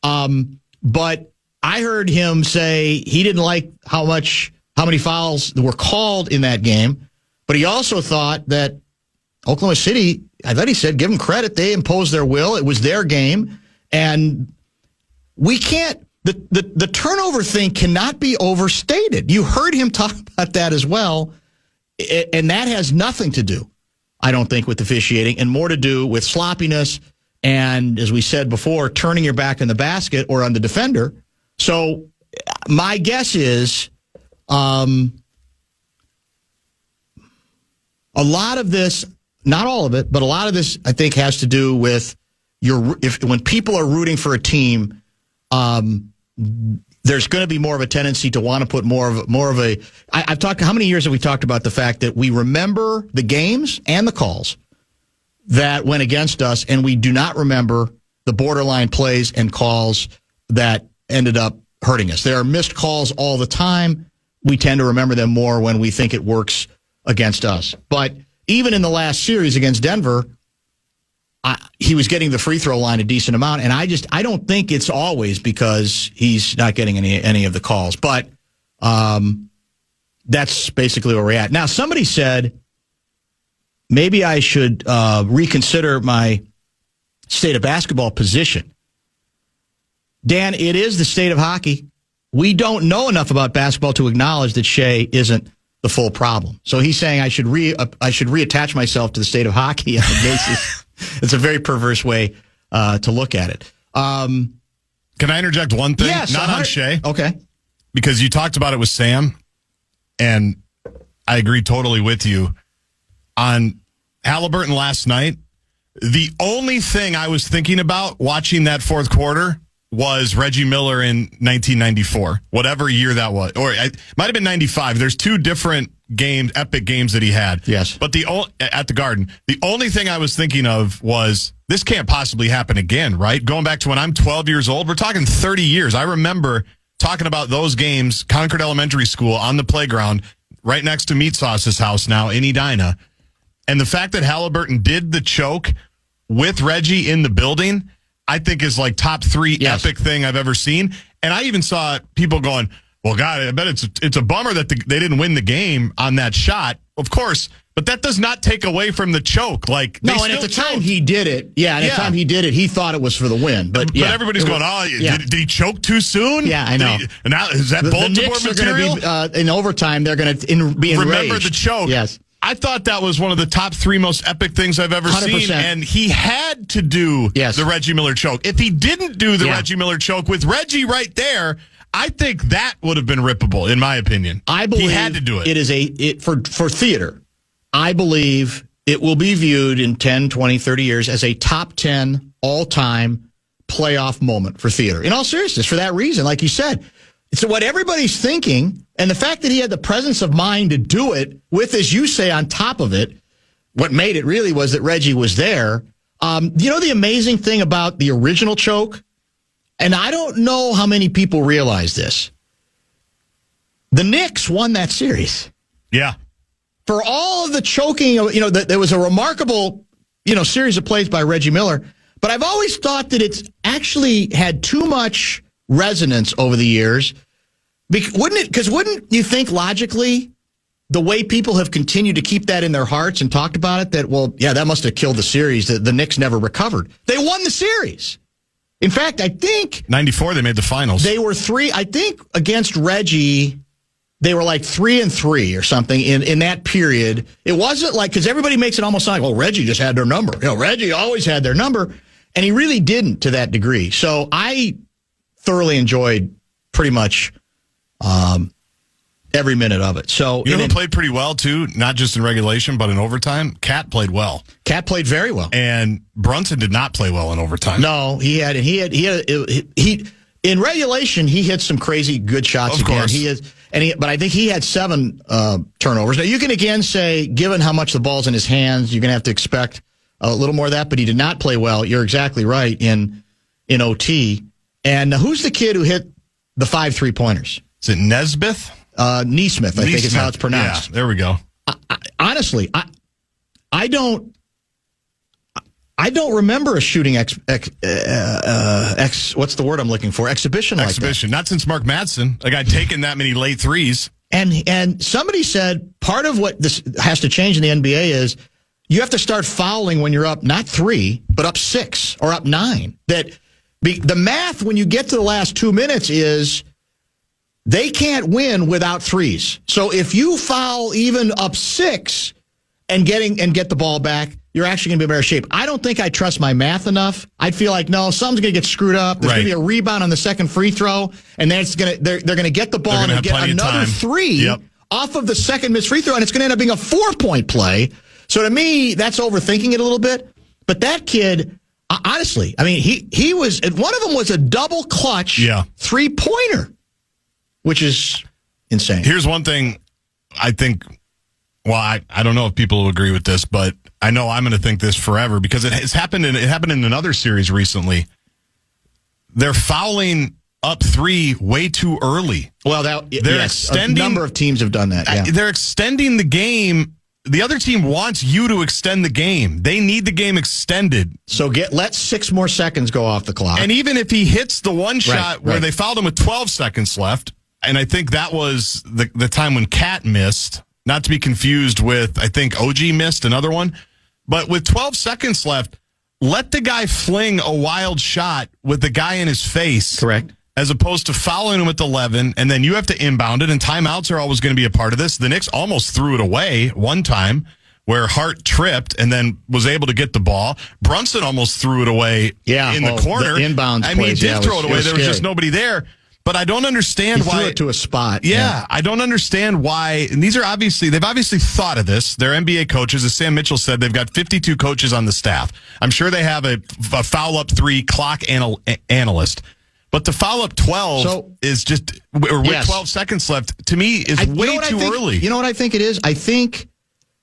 S3: But I heard him say he didn't like how many fouls were called in that game, but he also thought that Oklahoma City, I thought he said, give them credit. They imposed their will. It was their game. And we can't, the turnover thing cannot be overstated. You heard him talk about that as well. And that has nothing to do, I don't think, with officiating, and more to do with sloppiness and, as we said before, turning your back in the basket or on the defender. So my guess is a lot of this, not all of it, but a lot of this, I think, has to do with when people are rooting for a team, there's going to be more of a tendency to want to put more of a. I've talked. How many years have we talked about the fact that we remember the games and the calls that went against us, and we do not remember the borderline plays and calls that ended up hurting us. There are missed calls all the time. We tend to remember them more when we think it works against us. But even in the last series against Denver, he was getting the free throw line a decent amount, and I don't think it's always because he's not getting any of the calls. But that's basically where we're at. Now, somebody said maybe I should reconsider my state of basketball position. Dan, it is the state of hockey. We don't know enough about basketball to acknowledge that Shea isn't the full problem. So he's saying I should reattach myself to the state of hockey on the basis. It's a very perverse way to look at it.
S4: Can I interject one thing?
S3: Yes,
S4: not on Shea.
S3: Okay.
S4: Because you talked about it with Sam, and I agree totally with you. On Halliburton last night, the only thing I was thinking about watching that fourth quarter was Reggie Miller in 1994, whatever year that was. Or it might have been 95. There's 2 different games, epic games that he had.
S3: Yes.
S4: But at the Garden, the only thing I was thinking of was this can't possibly happen again, right? Going back to when I'm 12 years old, we're talking 30 years. I remember talking about those games, Concord Elementary School on the playground, right next to Meat Sauce's house now in Edina. And the fact that Halliburton did the choke with Reggie in the building, I think is like top 3 epic thing I've ever seen. And I even saw people going, well, God, I bet it's a bummer that they didn't win the game on that shot. Of course, but that does not take away from the choke. Like,
S3: no, and at the time he did it, he thought it was for the win. But
S4: everybody's going, did he choke too soon?
S3: Yeah, I know.
S4: And now, is that bulletin board material?
S3: Be, in overtime, they're going to be enraged.
S4: Remember the choke.
S3: Yes.
S4: I thought that was one of the top 3 most epic things I've ever
S3: 100%.
S4: seen, and he had to do the Reggie Miller choke. If he didn't do the Reggie Miller choke with Reggie right there, I think that would have been rippable, in my opinion.
S3: I believe
S4: he had to do it.
S3: It is for theater. I believe it will be viewed in 10, 20, 30 years as a top 10 all-time playoff moment for theater. In all seriousness, for that reason, like you said, it's what everybody's thinking, and the fact that he had the presence of mind to do it with, as you say, on top of it, what made it really was that Reggie was there. You know the amazing thing about the original choke? And I don't know how many people realize this. The Knicks won that series.
S4: Yeah.
S3: For all of the choking, there was a remarkable, series of plays by Reggie Miller. But I've always thought that it's actually had too much resonance over the years. Wouldn't you think logically, the way people have continued to keep that in their hearts and talked about it, that must have killed the series, that the Knicks never recovered. They won the series. In fact, I think
S4: 94 they made the finals.
S3: They were I think against Reggie, they were like 3-3 or something in that period. It wasn't like, because everybody makes it almost like, well, Reggie just had their number. Reggie always had their number, and he really didn't to that degree. So I thoroughly enjoyed pretty much every minute of it. So
S4: you know who played pretty well too, not just in regulation but in overtime? Cat played well.
S3: Cat played very well, and
S4: Brunson did not play well in overtime.
S3: No, he in regulation he hit some crazy good shots.
S4: Of course,
S3: but I think he had 7 turnovers. Now you can again say, given how much the ball's in his hands, you're going to have to expect a little more of that. But he did not play well. You're exactly right in OT. And who's the kid who hit the 5 3-pointers?
S4: Is it Nesmith?
S3: Neesmith, I think is how it's pronounced.
S4: Yeah, there we go.
S3: Honestly, I don't remember a shooting what's the word I'm looking for? Exhibition like that.
S4: Not since Mark Madsen, a guy taking that many late threes.
S3: And somebody said part of what this has to change in the NBA is you have to start fouling when you're up not 3, but up 6 or up 9. The math when you get to the last 2 minutes is they can't win without threes. So if you foul even up 6 and get the ball back, you're actually going to be in better shape. I don't think I trust my math enough. I'd feel like, no, something's going to get screwed up. There's going to be a rebound on the second free throw, and then they're going to get the ball and get another 3 off of the second missed free throw, and it's going to end up being a 4-point play. So to me, that's overthinking it a little bit. But that kid, honestly, I mean, he was, one of them was a double clutch 3-pointer. Which is insane. Here's
S4: one thing I think, well, I don't know if people will agree with this, but I know I'm going to think this forever because it happened in another series recently. They're fouling up 3 way too early.
S3: Well, extending, a number of teams have done that. Yeah.
S4: They're extending the game. The other team wants you to extend the game. They need the game extended.
S3: So let 6 more seconds go off the clock.
S4: And even if he hits the one shot where they fouled him with 12 seconds left, and I think that was the time when Cat missed, not to be confused with, I think OG missed another one. But with 12 seconds left, let the guy fling a wild shot with the guy in his face.
S3: Correct.
S4: As opposed to fouling him with 11, and then you have to inbound it, and timeouts are always going to be a part of this. The Knicks almost threw it away one time where Hart tripped and then was able to get the ball. Brunson almost threw it away in the corner.
S3: The inbounds
S4: he did throw it away. There was just nobody there. But I don't understand why.
S3: He threw it to a spot.
S4: Yeah, I don't understand why. And they've obviously thought of this. They're NBA coaches. As Sam Mitchell said, they've got 52 coaches on the staff. I'm sure they have a foul up 3 clock analyst. But to foul up 12 is just, with 12 seconds left, to me, is way too early.
S3: You know what I think it is? I think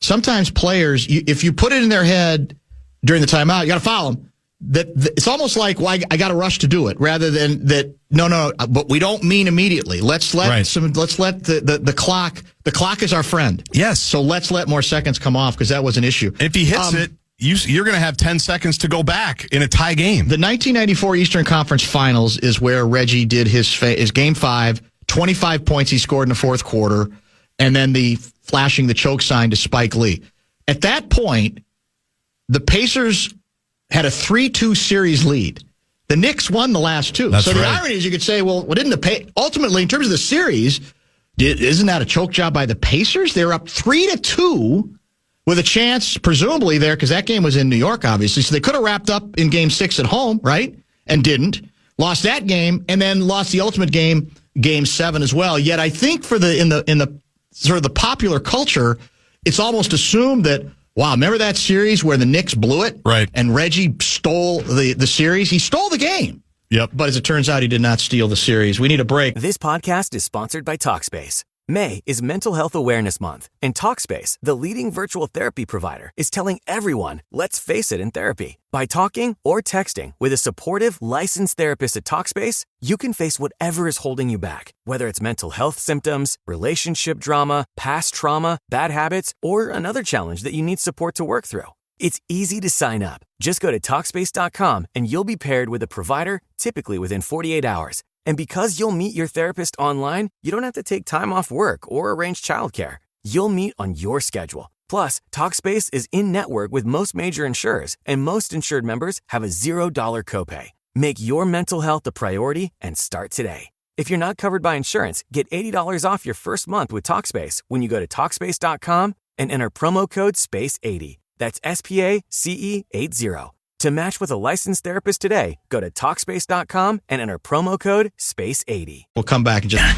S3: sometimes players, if you put it in their head during the timeout, you got to foul them. It's almost like, well, I got to rush to do it, rather than that. No, but we don't mean immediately. Let's let the clock. The clock is our friend.
S4: Yes.
S3: So let's let more seconds come off because that was an issue.
S4: If he hits it, you're going to have 10 seconds to go back in a tie game.
S3: The 1994 Eastern Conference Finals is where Reggie did his Game 5, 25 points he scored in the fourth quarter, and then flashing the choke sign to Spike Lee. At that point, the Pacers had a 3-2 series lead. The Knicks won the last 2.
S4: That's
S3: so the
S4: right.
S3: irony is you could say, well, ultimately, in terms of the series, isn't that a choke job by the Pacers? They were up 3-2 with a chance, presumably, there, because that game was in New York, obviously. So they could have wrapped up in Game 6 at home, right? And didn't. Lost that game, and then lost the ultimate game, Game 7 as well. Yet I think in the sort of the popular culture, it's almost assumed that, wow, remember that series where the Knicks blew it?
S4: Right.
S3: And Reggie stole the series? He stole the game.
S4: Yep.
S3: But as it turns out, he did not steal the series. We need a break.
S2: This podcast is sponsored by Talkspace. May is Mental Health Awareness Month, and Talkspace, the leading virtual therapy provider, is telling everyone, let's face it in therapy. By talking or texting with a supportive, licensed therapist at Talkspace, you can face whatever is holding you back, whether it's mental health symptoms, relationship drama, past trauma, bad habits, or another challenge that you need support to work through. It's easy to sign up. Just go to Talkspace.com and you'll be paired with a provider, typically within 48 hours. And because you'll meet your therapist online, you don't have to take time off work or arrange childcare. You'll meet on your schedule. Plus, Talkspace is in-network with most major insurers, and most insured members have a $0 copay. Make your mental health a priority and start today. If you're not covered by insurance, get $80 off your first month with Talkspace when you go to Talkspace.com and enter promo code SPACE80. That's SPACE80. To match with a licensed therapist today, go to Talkspace.com and enter promo code SPACE80.
S3: We'll come back and just...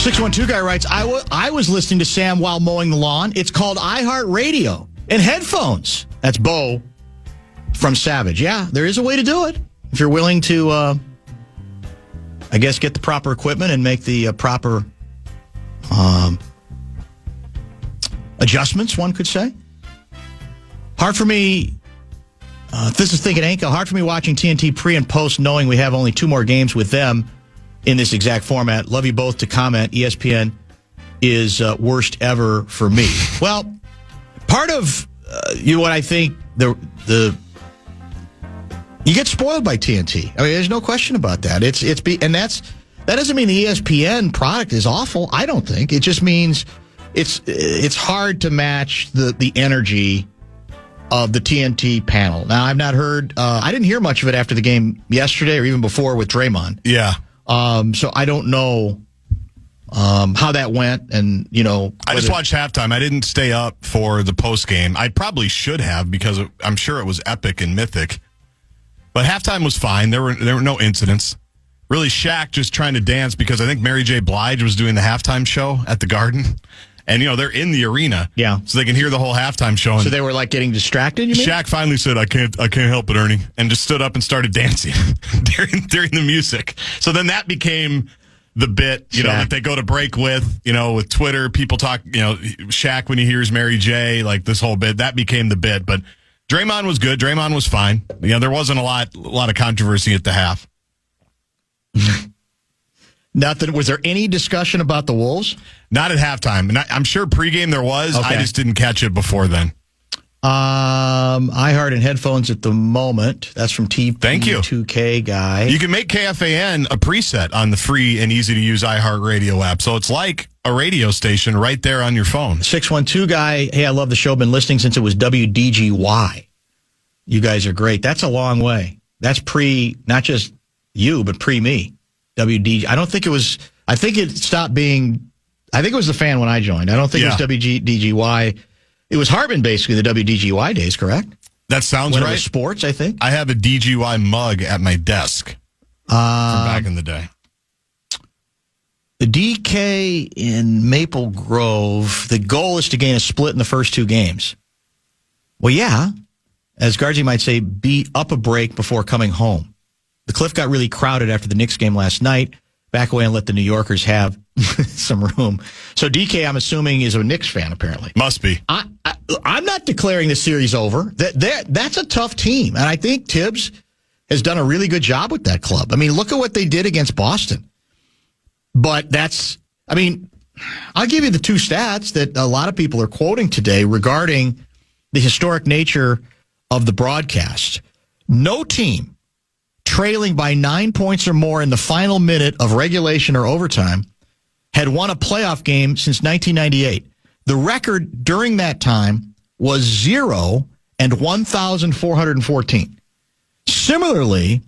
S3: 612 guy writes, I was listening to Sam while mowing the lawn. It's called iHeartRadio and headphones. That's Bo from Savage. Yeah, there is a way to do it. If you're willing to, I guess, get the proper equipment and make the proper adjustments, one could say. Hard for me, this is Thinking Ankle, hard for me watching TNT pre and post knowing we have only 2 more games with them in this exact format. Love you both to comment. ESPN is worst ever for me. Well, part of what I think you get spoiled by TNT. I mean, there's no question about that. That doesn't mean the ESPN product is awful. I don't think. It just means it's hard to match the energy of the TNT panel. Now, I've not heard. I didn't hear much of it after the game yesterday or even before with Draymond.
S4: Yeah.
S3: So I don't know how that went, and
S4: I just watched halftime. I didn't stay up for the post game. I probably should have because I'm sure it was epic and mythic. But halftime was fine. There were no incidents. Really, Shaq just trying to dance because I think Mary J. Blige was doing the halftime show at the Garden, and they're in the arena,
S3: yeah,
S4: so they can hear the whole halftime show. And
S3: so they were like getting distracted. You mean?
S4: Shaq finally said, "I can't help it, Ernie," and just stood up and started dancing during the music. So then that became the bit, that they go to break with. With Twitter, people talk. Shaq when he hears Mary J. Like this whole bit that became the bit. But Draymond was good. Draymond was fine. There wasn't a lot of controversy at the half.
S3: Nothing. Was there any discussion about the Wolves?
S4: Not at halftime. And I'm sure pregame there was. Okay. I just didn't catch it before then.
S3: iHeart and headphones at the moment. That's from
S4: Thank you.
S3: TP2K guy.
S4: You can make KFAN a preset on the free and easy to use iHeartRadio app. So it's like a radio station right there on your phone.
S3: 612 guy. Hey, I love the show. Been listening since it was WDGY. You guys are great. That's a long way. That's not just you, but me. WD. I don't think it was. I think it stopped being. I think it was the fan when I joined. I don't think it was WDGY. It was Hartman basically the WDGY days, correct?
S4: That sounds
S3: when
S4: right.
S3: It was sports, I think.
S4: I have a DGY mug at my desk from back in the day.
S3: The DK in Maple Grove. The goal is to gain a split in the first 2 games. Well, yeah, as Gaardsy might say, be up a break before coming home. The Cliff got really crowded after the Knicks game last night. Back away and let the New Yorkers have some room. So DK, I'm assuming, is a Knicks fan, apparently.
S4: Must be.
S3: I'm not declaring the series over. That's a tough team. And I think Tibbs has done a really good job with that club. I mean, look at what they did against Boston. But I'll give you the 2 stats that a lot of people are quoting today regarding the historic nature of the broadcast. No team trailing by 9 points or more in the final minute of regulation or overtime had won a playoff game since 1998. The record during that time was 0 and 1,414. Similarly,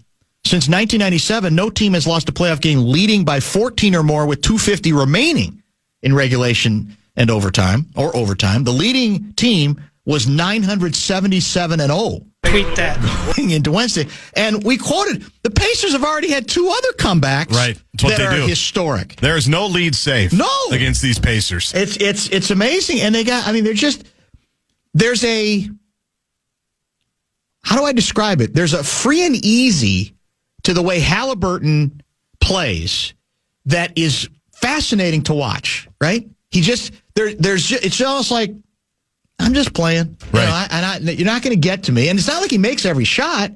S3: since 1997, no team has lost a playoff game leading by 14 or more with 250 remaining in regulation and overtime. The leading team was 977-0.
S6: Tweet that.
S3: Going into Wednesday. And we quoted, the Pacers have already had 2 other comebacks that are historic.
S4: There is no lead safe against these Pacers.
S3: It's amazing. And there's a, how do I describe it? There's a free and easy to the way Halliburton plays that is fascinating to watch, right? It's almost like, I'm just playing.
S4: Right.
S3: You're not going to get to me. And it's not like he makes every shot.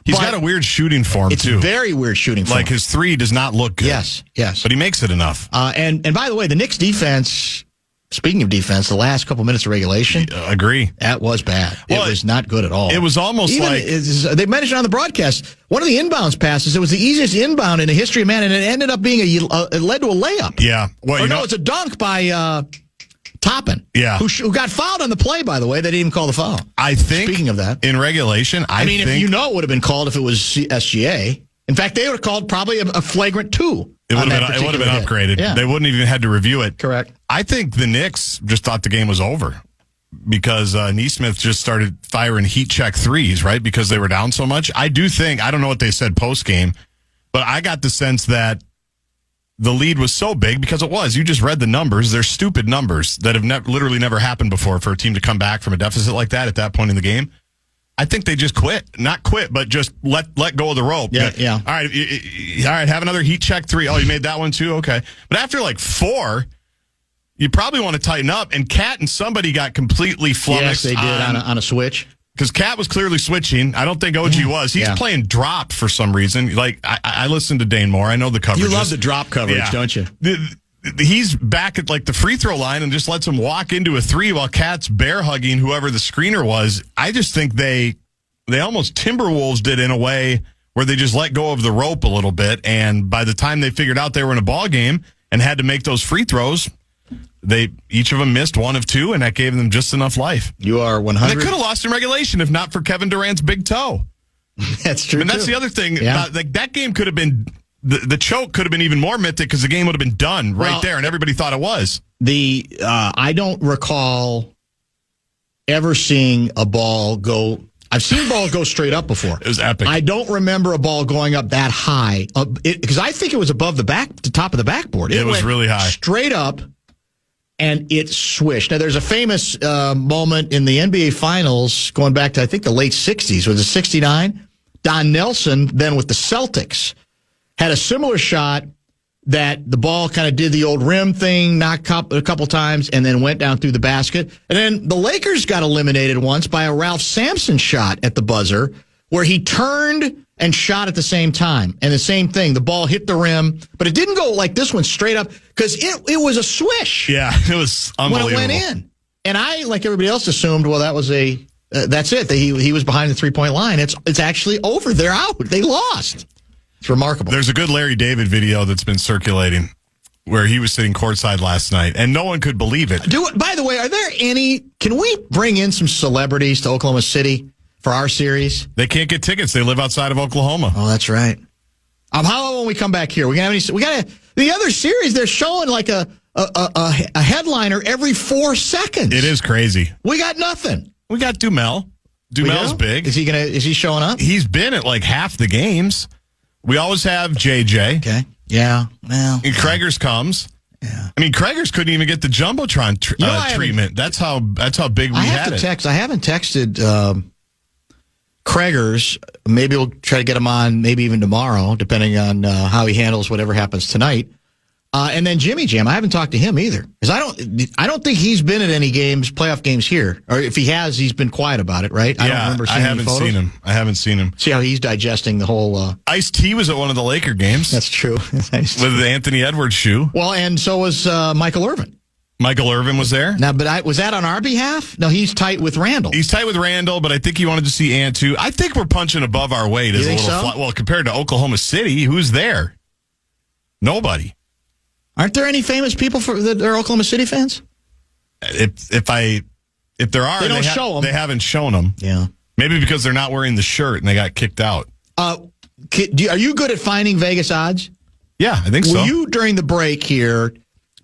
S4: He's got a weird shooting form,
S3: too. It's very weird shooting form.
S4: Like his 3 does not look good.
S3: Yes.
S4: But he makes it enough.
S3: And by the way, the Knicks defense Speaking of defense, the last couple minutes of regulation.
S4: Agree.
S3: That was bad.
S4: Well,
S3: it was not good at all.
S4: It was almost
S3: they mentioned on the broadcast, one of the inbounds passes, it was the easiest inbound in the history of man, and it ended up being it led to a layup.
S4: Yeah. Well,
S3: it's a dunk by Toppin.
S4: Yeah.
S3: Who got fouled on the play, by the way. They didn't even call the foul.
S4: I think.
S3: Speaking of that.
S4: In regulation, I think.
S3: If it would have been called if it was SGA. In fact, they would have called probably a flagrant 2.
S4: It would have been upgraded.
S3: Yeah.
S4: They wouldn't even had to review it.
S3: Correct.
S4: I think the Knicks just thought the game was over because Nesmith just started firing heat check threes, right? Because they were down so much. I don't know what they said post game, but I got the sense that the lead was so big because it was. You just read the numbers. They're stupid numbers that have literally never happened before for a team to come back from a deficit like that at that point in the game. I think they just quit. Not quit, but just let go of the rope.
S3: Yeah.
S4: All right, have another heat check 3. Oh, you made that one too? Okay. But after like 4, you probably want to tighten up. And Cat and somebody got completely flummoxed.
S3: Yes, they did on a switch.
S4: Because Cat was clearly switching. I don't think OG was. He's playing drop for some reason. Like, I listened to Dane Moore. I know the coverage.
S3: You love the drop coverage, don't you?
S4: He's back at like the free throw line and just lets him walk into a 3 while Cat's bear hugging whoever the screener was. I just think they almost Timberwolves did in a way where they just let go of the rope a little bit. And by the time they figured out they were in a ball game and had to make those free throws, each of them missed 1 of 2, and that gave them just enough life.
S3: You are 100.
S4: And they could have lost in regulation if not for Kevin Durant's big toe.
S3: That's true.
S4: And that's the other thing. Yeah. Like that game could have been. The choke could have been even more mythic because the game would have been done right there, and everybody thought it was.
S3: I don't recall ever seeing a ball go. I've seen balls go straight up before.
S4: It was epic.
S3: I don't remember a ball going up that high because I think it was above the top of the backboard.
S4: It was
S3: went
S4: really high,
S3: straight up, and it swished. Now there's a famous moment in the NBA Finals going back to I think the late '60s. Was it '69? Don Nelson then with the Celtics had a similar shot that the ball kind of did the old rim thing, knocked a couple times, and then went down through the basket. And then the Lakers got eliminated once by a Ralph Sampson shot at the buzzer where he turned and shot at the same time. And the same thing, the ball hit the rim, but it didn't go like this one straight up because it was a swish.
S4: Yeah, it was unbelievable.
S3: When it went in. And I, like everybody else, assumed, well, that was that's it. He was behind the three-point line. It's actually over. They're out. They lost. It's remarkable.
S4: There's a good Larry David video that's been circulating where he was sitting courtside last night, and no one could believe it.
S3: By the way, can we bring in some celebrities to Oklahoma City for our series?
S4: They can't get tickets. They live outside of Oklahoma.
S3: Oh, that's right. How about when we come back here? We got the other series. They're showing like a headliner every 4 seconds.
S4: It is crazy.
S3: We got nothing.
S4: We got Dumel. Dumel's big.
S3: Is he showing up?
S4: He's been at like half the games. We always have JJ.
S3: Okay. Yeah. Well.
S4: And Krager's comes.
S3: Yeah.
S4: I mean, Krager's couldn't even get the Jumbotron treatment. That's how big we had it.
S3: I haven't texted Krager's. Maybe we'll try to get him on maybe even tomorrow, depending on how he handles whatever happens tonight. And then Jimmy Jam, I haven't talked to him either because I don't think he's been at any playoff games here, or if he has, he's been quiet about it. Right? I don't remember seeing any photos.
S4: I haven't seen him.
S3: See how he's digesting the whole.
S4: Ice-T was at one of the Laker games.
S3: That's true.
S4: With the Anthony Edwards shoe.
S3: Well, and so was Michael Irvin.
S4: Michael Irvin was there.
S3: Now, but was that on our behalf? No, he's tight with Randall.
S4: He's tight with Randall, but I think he wanted to see Ant too. I think we're punching above our weight as a little. Well, compared to Oklahoma City, who's there? Nobody.
S3: Aren't there any famous people that are Oklahoma City fans?
S4: If there are, they haven't shown them.
S3: Yeah,
S4: maybe because they're not wearing the shirt and they got kicked out.
S3: Are you good at finding Vegas odds?
S4: Yeah, I think so.
S3: Will you during the break here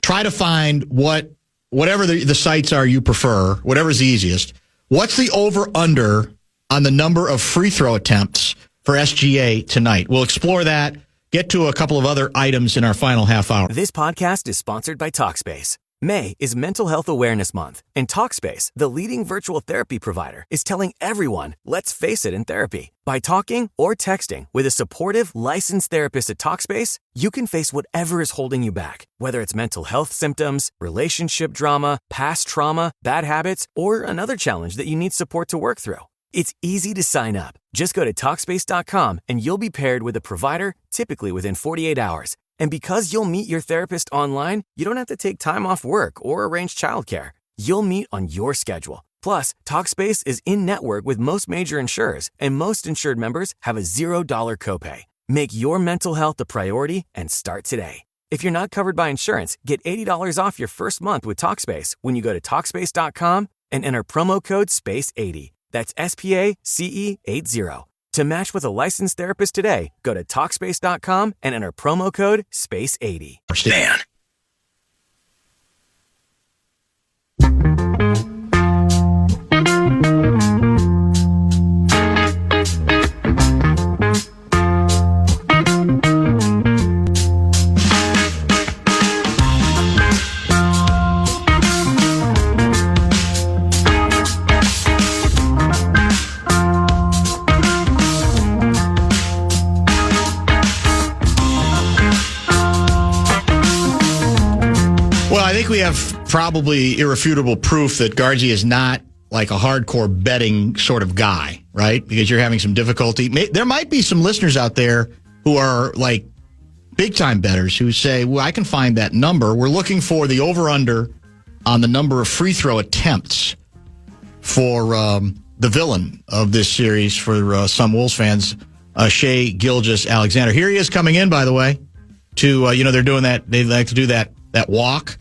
S3: try to find whatever the sites are you prefer, whatever's the easiest? What's the over under on the number of free throw attempts for SGA tonight? We'll explore that. Get to a couple of other items in our final half hour.
S2: This podcast is sponsored by Talkspace. May is Mental Health Awareness Month, and Talkspace, the leading virtual therapy provider, is telling everyone, let's face it in therapy. By talking or texting with a supportive, licensed therapist at Talkspace, you can face whatever is holding you back, whether it's mental health symptoms, relationship drama, past trauma, bad habits, or another challenge that you need support to work through. It's easy to sign up. Just go to Talkspace.com and you'll be paired with a provider, typically within 48 hours. And because you'll meet your therapist online, you don't have to take time off work or arrange childcare. You'll meet on your schedule. Plus, TalkSpace is in-network with most major insurers, and most insured members have a $0 copay. Make your mental health a priority and start today. If you're not covered by insurance, get $80 off your first month with TalkSpace when you go to TalkSpace.com and enter promo code SPACE80. That's SPACE80. To match with a licensed therapist today, go to TalkSpace.com and enter promo code SPACE80.
S1: Man.
S3: I think we have probably irrefutable proof that Gaardsy is not like a hardcore betting sort of guy, right? Because you're having some difficulty. There might be some listeners out there who are like big-time bettors who say, well, I can find that number. We're looking for the over-under on the number of free throw attempts for the villain of this series for some Wolves fans, Shai Gilgeous-Alexander. Here he is coming in, by the way, to, they're doing that. They like to do that walk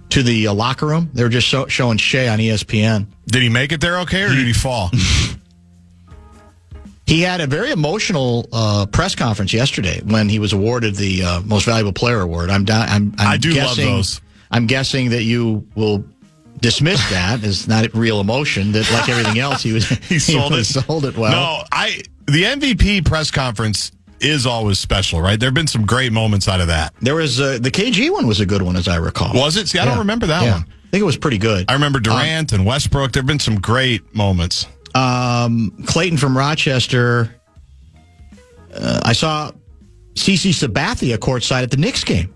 S3: to the locker room. They were just showing Shai on ESPN.
S4: Did he make it there okay, or did he fall?
S3: He had a very emotional press conference yesterday when he was awarded the Most Valuable Player award.
S4: I do love those.
S3: I'm guessing that you will dismiss that as not real emotion. That, like everything else, he sold it well.
S4: No, the MVP press conference is always special, right? There have been some great moments out of that.
S3: There was the KG one was a good one, as I recall.
S4: Was it? See, I don't remember that one.
S3: I think it was pretty good.
S4: I remember Durant and Westbrook. There have been some great moments.
S3: Clayton from Rochester. I saw CeCe Sabathia courtside at the Knicks game.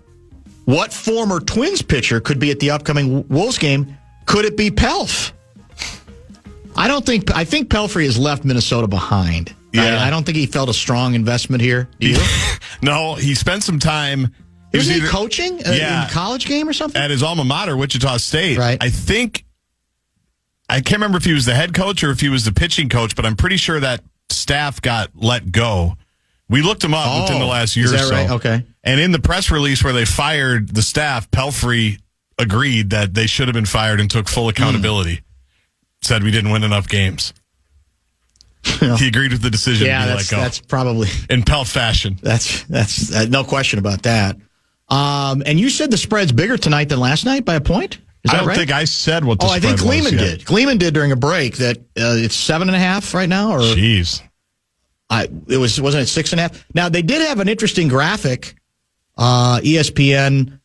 S3: What former Twins pitcher could be at the upcoming Wolves game? Could it be Pelf? I think Pelfrey has left Minnesota behind.
S4: Yeah.
S3: I don't think he felt a strong investment here. Do you?
S4: No, he spent some time.
S3: Was he coaching in a college game or something?
S4: At his alma mater, Wichita State.
S3: Right.
S4: I can't remember if he was the head coach or if he was the pitching coach, but I'm pretty sure that staff got let go. We looked him up within the last year or so.
S3: Right? Okay.
S4: And in the press release where they fired the staff, Pelfrey agreed that they should have been fired and took full accountability. Said we didn't win enough games. He agreed with the decision to be let go.
S3: That's probably
S4: in Pelf fashion.
S3: That's no question about that. And you said the spread's bigger tonight than last night by a point? Is that right?
S4: I don't think I said what the spread was.
S3: I think Gleeman did. Gleeman did during a break that it's 7.5 right now. Or
S4: jeez,
S3: wasn't it 6.5? Now they did have an interesting graphic. ESPN,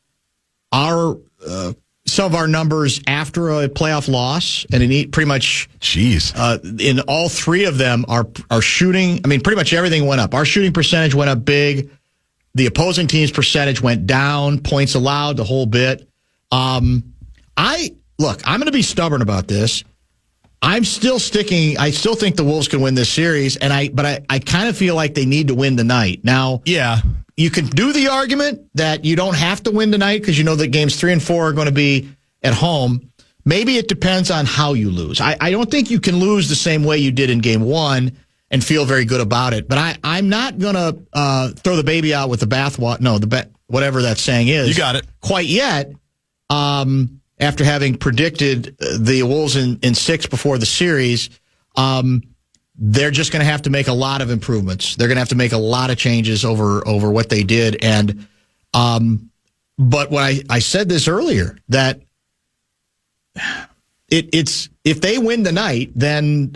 S3: some of our numbers after a playoff loss, and pretty much, in all three of them are shooting. I mean, pretty much everything went up. Our shooting percentage went up big. The opposing team's percentage went down. Points allowed, the whole bit. I'm going to be stubborn about this. I'm still sticking. I still think the Wolves can win this series, but I kind of feel like they need to win tonight. Now, you can do the argument that you don't have to win tonight because you know that games 3 and 4 are going to be at home. Maybe it depends on how you lose. I don't think you can lose the same way you did in game 1 and feel very good about it. But I'm not going to throw the baby out with the bathwater. No, whatever that saying is.
S4: You got it.
S3: Quite yet. After having predicted the Wolves in 6 before the series, they're just going to have to make a lot of improvements. They're going to have to make a lot of changes over what they did. And but when I said this earlier, that it's if they win tonight, then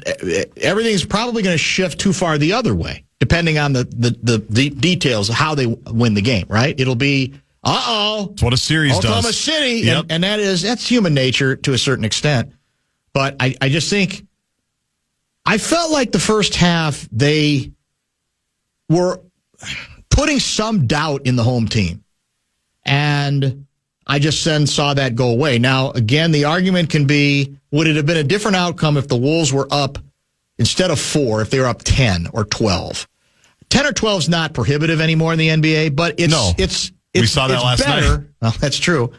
S3: everything's probably going to shift too far the other way, depending on the details of how they win the game. Right? It'll be.
S4: It's what a series does.
S3: Oklahoma City, yep. and that's human nature to a certain extent. But I just think I felt like the first half they were putting some doubt in the home team. And I just then saw that go away. Now, again, the argument can be, would it have been a different outcome if the Wolves were up, instead of 4, if they were up 10 or 12? 10 or 12 is not prohibitive anymore in the NBA, but
S4: We saw that last night.
S3: Well, that's true.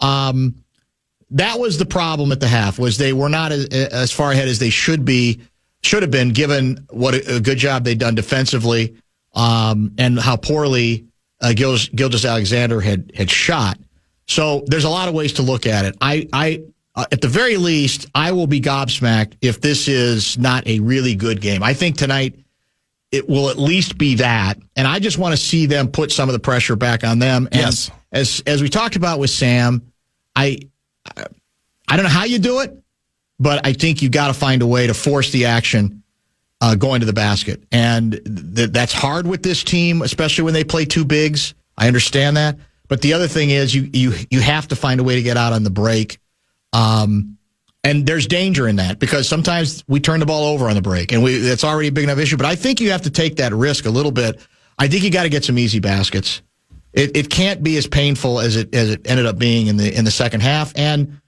S3: That was the problem at the half, was they were not as far ahead as they should have been, given what a good job they'd done defensively, and how poorly Gilgeous-Alexander had shot. So there's a lot of ways to look at it. I at the very least, I will be gobsmacked if this is not a really good game. I think tonight it will at least be that, and I just want to see them put some of the pressure back on them. And
S4: yes.
S3: As we talked about with Sam, I don't know how you do it, but I think you got to find a way to force the action going to the basket. And that's hard with this team, especially when they play two bigs. I understand that. But the other thing is you have to find a way to get out on the break. And there's danger in that, because sometimes we turn the ball over on the break, and that's already a big enough issue. But I think you have to take that risk a little bit. I think you got to get some easy baskets. It can't be as painful as it ended up being in the second half. And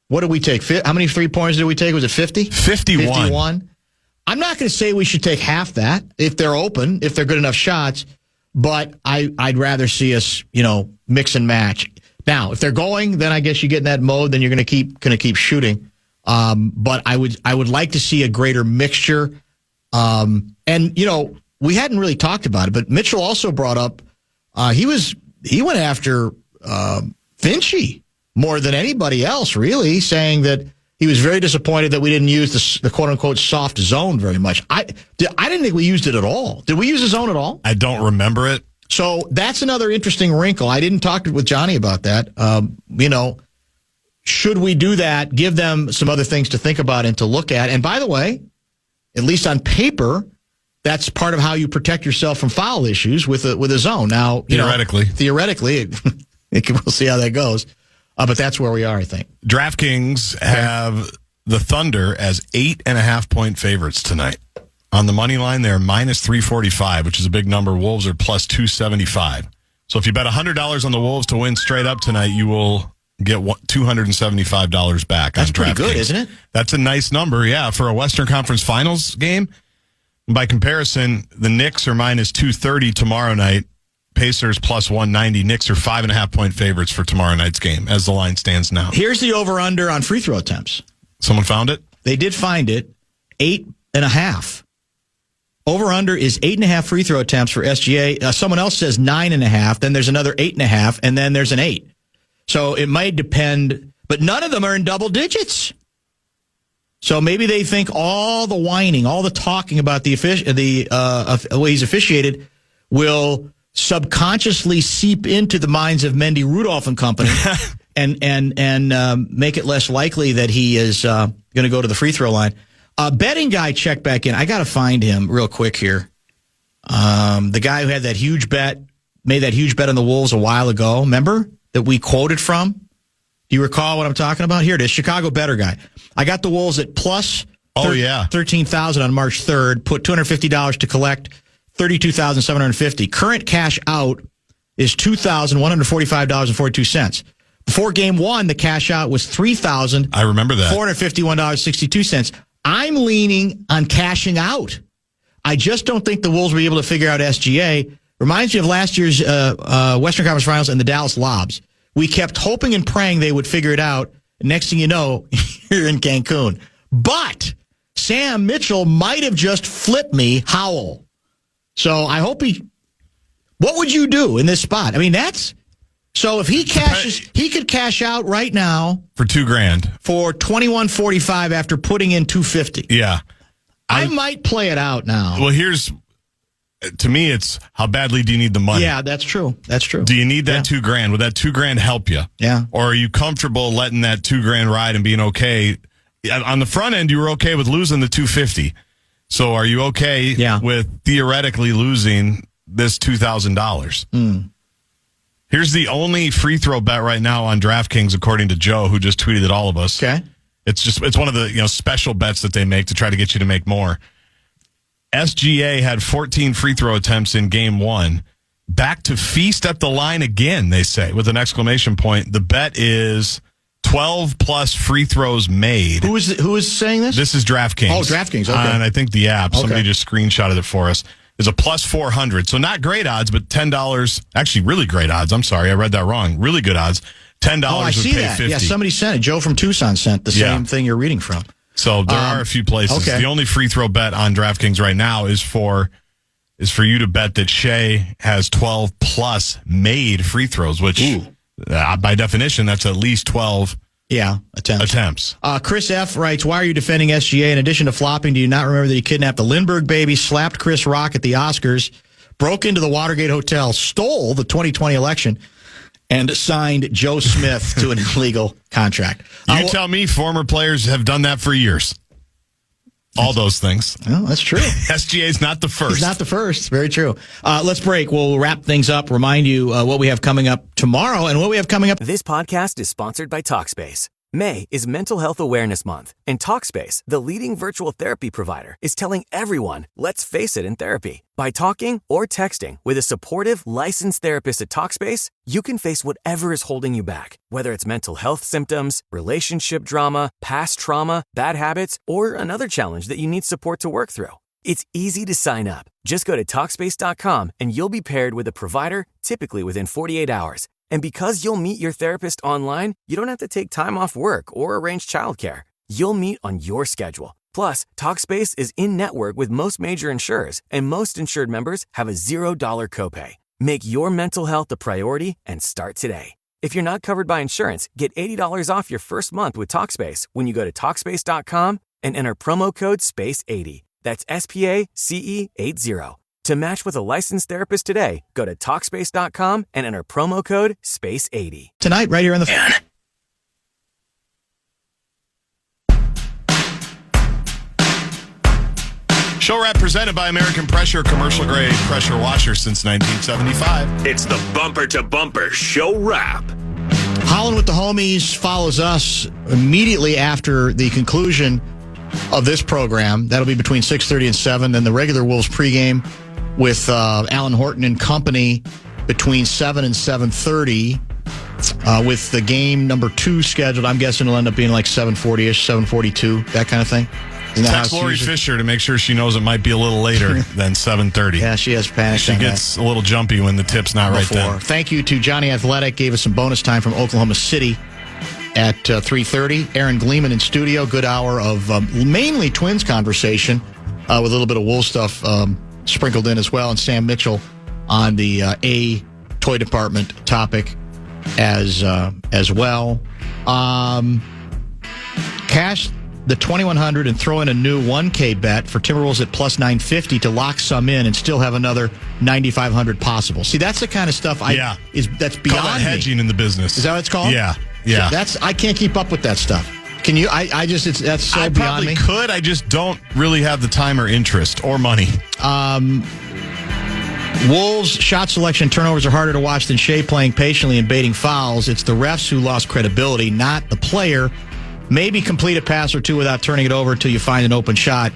S3: what did we take? How many 3-pointers did we take? Was it 50?
S4: 51.
S3: I'm not going to say we should take half that if they're open, if they're good enough shots. But I'd rather see us, mix and match. Now, if they're going, then I guess you get in that mode. Then you're going to keep shooting. But I would like to see a greater mixture. And we hadn't really talked about it, but Mitchell also brought up he went after Finchie more than anybody else, really, saying that he was very disappointed that we didn't use the quote unquote soft zone very much. I didn't think we used it at all. Did we use the zone at all?
S4: I don't remember it.
S3: So that's another interesting wrinkle. I didn't talk with Johnny about that. Should we do that? Give them some other things to think about and to look at. And by the way, at least on paper, that's part of how you protect yourself from foul issues with a zone. Now, theoretically, we'll see how that goes. But that's where we are, I think.
S4: DraftKings have the Thunder as 8.5-point favorites tonight. On the money line, they're minus 345, which is a big number. Wolves are plus 275. So if you bet $100 on the Wolves to win straight up tonight, you will get $275 back.
S3: That's pretty good, isn't it?
S4: That's a nice number, yeah, for a Western Conference Finals game. By comparison, the Knicks are minus 230 tomorrow night. Pacers plus 190. Knicks are 5.5-point favorites for tomorrow night's game as the line stands now.
S3: Here's the over-under on free throw attempts.
S4: Someone found it?
S3: They did find it. 8.5. Over-under is 8.5 free throw attempts for SGA. Someone else says 9.5. Then there's another 8.5, and then there's an 8. So it might depend, but none of them are in double digits. So maybe they think all the whining, all the talking about the way he's officiated will subconsciously seep into the minds of Mendy Rudolph and company, and make it less likely that he is going to go to the free throw line. Betting guy checked back in. I got to find him real quick here. The guy who had that huge bet, made that huge bet on the Wolves a while ago. Remember that we quoted from? Do you recall what I'm talking about? Here it is, Chicago Better Guy. I got the Wolves at plus 13,000 on March 3rd. Put $250 to collect, $32,750. Current cash out is $2,145.42. Before game one, the cash out was $3,000.
S4: I remember that.
S3: $451.62. I'm leaning on cashing out. I just don't think the Wolves will be able to figure out SGA. Reminds me of last year's Western Conference Finals and the Dallas Lobs. We kept hoping and praying they would figure it out. Next thing you know, you're in Cancun. But Sam Mitchell might have just flipped me Howell. So I hope what would you do in this spot? I mean, so if he could cash out right now
S4: for $2,000
S3: for $21.45 after putting in $250.
S4: Yeah.
S3: I might play it out now.
S4: Well, to me, it's how badly do you need the money?
S3: Yeah, that's true.
S4: Do you need that $2,000? Would that $2,000 help you?
S3: Yeah.
S4: Or are you comfortable letting that $2,000 ride and being okay? On the front end, you were okay with losing the $250. So are you okay with theoretically losing this $2,000? Here's the only free throw bet right now on DraftKings, according to Joe, who just tweeted at all of us.
S3: Okay.
S4: It's one of the special bets that they make to try to get you to make more. SGA had 14 free throw attempts in game one. Back to feast at the line again, they say, with an exclamation point. The bet is 12 plus free throws made.
S3: Who is saying this?
S4: This is DraftKings.
S3: Oh, DraftKings. Okay.
S4: And I think the app. Somebody just screenshotted it for us. is a plus 400. So not great odds, but $10. Actually, really great odds. I'm sorry, I read that wrong. Really good odds. $10
S3: I see
S4: would pay
S3: that.
S4: $50.
S3: Yeah, somebody sent it. Joe from Tucson sent the same thing you're reading from.
S4: So there are a few places.
S3: Okay.
S4: The only free throw bet on DraftKings right now is for you to bet that Shea has 12 plus made free throws, which by definition, that's at least 12 attempts.
S3: Chris F. writes, why are you defending SGA? In addition to flopping, do you not remember that he kidnapped the Lindbergh baby, slapped Chris Rock at the Oscars, broke into the Watergate Hotel, stole the 2020 election, and signed Joe Smith to an illegal contract?
S4: You tell me former players have done that for years. All those things.
S3: Well, that's true.
S4: SGA's not the first.
S3: He's not the first. Very true. Let's break. We'll wrap things up, remind you what we have coming up tomorrow and what we have coming up.
S2: This podcast is sponsored by Talkspace. May is Mental Health Awareness Month, and Talkspace, the leading virtual therapy provider, is telling everyone, let's face it in therapy. By talking or texting with a supportive, licensed therapist at Talkspace, you can face whatever is holding you back, whether it's mental health symptoms, relationship drama, past trauma, bad habits, or another challenge that you need support to work through. It's easy to sign up. Just go to Talkspace.com and you'll be paired with a provider, typically within 48 hours. And because you'll meet your therapist online, you don't have to take time off work or arrange childcare. You'll meet on your schedule. Plus, Talkspace is in-network with most major insurers, and most insured members have a $0 copay. Make your mental health a priority and start today. If you're not covered by insurance, get $80 off your first month with Talkspace when you go to Talkspace.com and enter promo code SPACE80. That's SPACE80. To match with a licensed therapist today, go to Talkspace.com and enter promo code SPACE80.
S3: Tonight, right here on the
S1: KFAN.
S4: Show wrap presented by American Pressure, commercial grade pressure washer since 1975.
S6: It's the Bumper to Bumper Show Wrap.
S3: Holland with the Homies follows us immediately after the conclusion of this program. That'll be between 6:30 and 7. Then the regular Wolves pregame with Alan Horton and company between 7 and 7:30 with the game number 2 scheduled. I'm guessing it'll end up being like 7:40-ish, 7:42, that kind of thing.
S4: Text Lori Fisher to make sure she knows it might be a little later than 7:30.
S3: Yeah, she has panicked.
S4: She gets a little jumpy when the tip's not right then.
S3: Thank you to Johnny Athletic. Gave us some bonus time from Oklahoma City at 3:30. Aaron Gleeman in studio. Good hour of mainly Twins conversation with a little bit of Wolves stuff sprinkled in as well. And Sam Mitchell on the A toy department topic as well. Cash the 2,100 and throw in a new 1K bet for Timberwolves at plus 950 to lock some in and still have another 9,500 possible. See, that's the kind of stuff that's beyond
S4: Call that hedging in the business.
S3: Is that what it's called?
S4: Yeah.
S3: I can't keep up with that stuff. Can you? That's so
S4: I
S3: beyond me.
S4: I probably could. I just don't really have the time or interest or money.
S3: Wolves' shot selection turnovers are harder to watch than Shea playing patiently and baiting fouls. It's the refs who lost credibility, not the player. Maybe complete a pass or two without turning it over until you find an open shot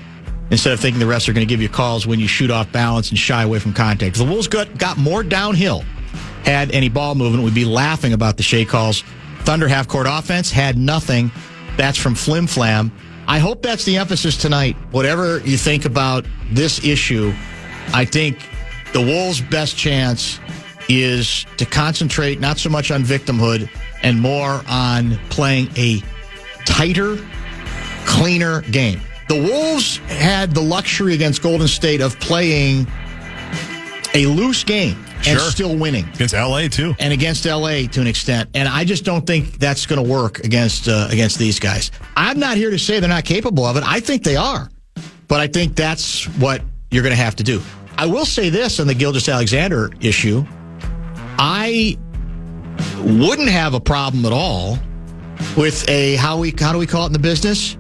S3: instead of thinking the refs are going to give you calls when you shoot off balance and shy away from contact. If the Wolves got more downhill, had any ball movement, we'd be laughing about the Shea calls. Thunder half-court offense had nothing. That's from Flim Flam. I hope that's the emphasis tonight. Whatever you think about this issue, I think the Wolves' best chance is to concentrate not so much on victimhood and more on playing a tighter, cleaner game. The Wolves had the luxury against Golden State of playing a loose game and still winning.
S4: Against LA, too.
S3: And against LA to an extent. And I just don't think that's going to work against these guys. I'm not here to say they're not capable of it. I think they are. But I think that's what you're going to have to do. I will say this on the Gilgeous-Alexander issue. I wouldn't have a problem at all with a, how do we call it in the business?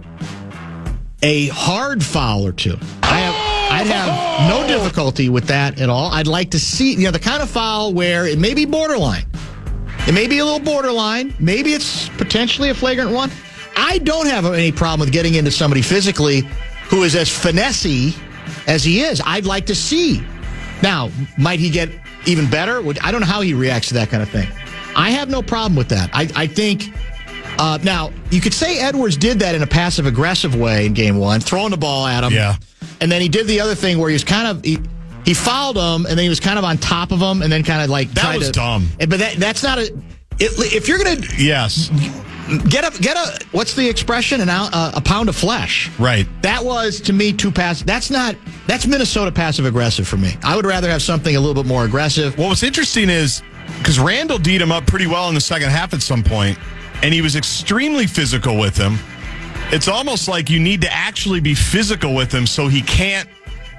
S3: A hard foul or two. I'd have no difficulty with that at all. I'd like to see, the kind of foul where it may be borderline. It may be a little borderline. Maybe it's potentially a flagrant one. I don't have any problem with getting into somebody physically who is as finessey as he is. I'd like to see. Now, might he get even better? I don't know how he reacts to that kind of thing. I have no problem with that. I think... now, you could say Edwards did that in a passive-aggressive way in Game 1, throwing the ball at him.
S4: Yeah.
S3: And then he did the other thing where he was kind of... He He fouled him, and then he was kind of on top of him, and then kind of like
S4: that was dumb.
S3: But that's not a. If you're gonna get a what's the expression? A pound of flesh.
S4: Right.
S3: That was to me too passive. That's Minnesota passive aggressive for me. I would rather have something a little bit more aggressive.
S4: Well, what's interesting is because Randall D'd him up pretty well in the second half at some point, and he was extremely physical with him. It's almost like you need to actually be physical with him so he can't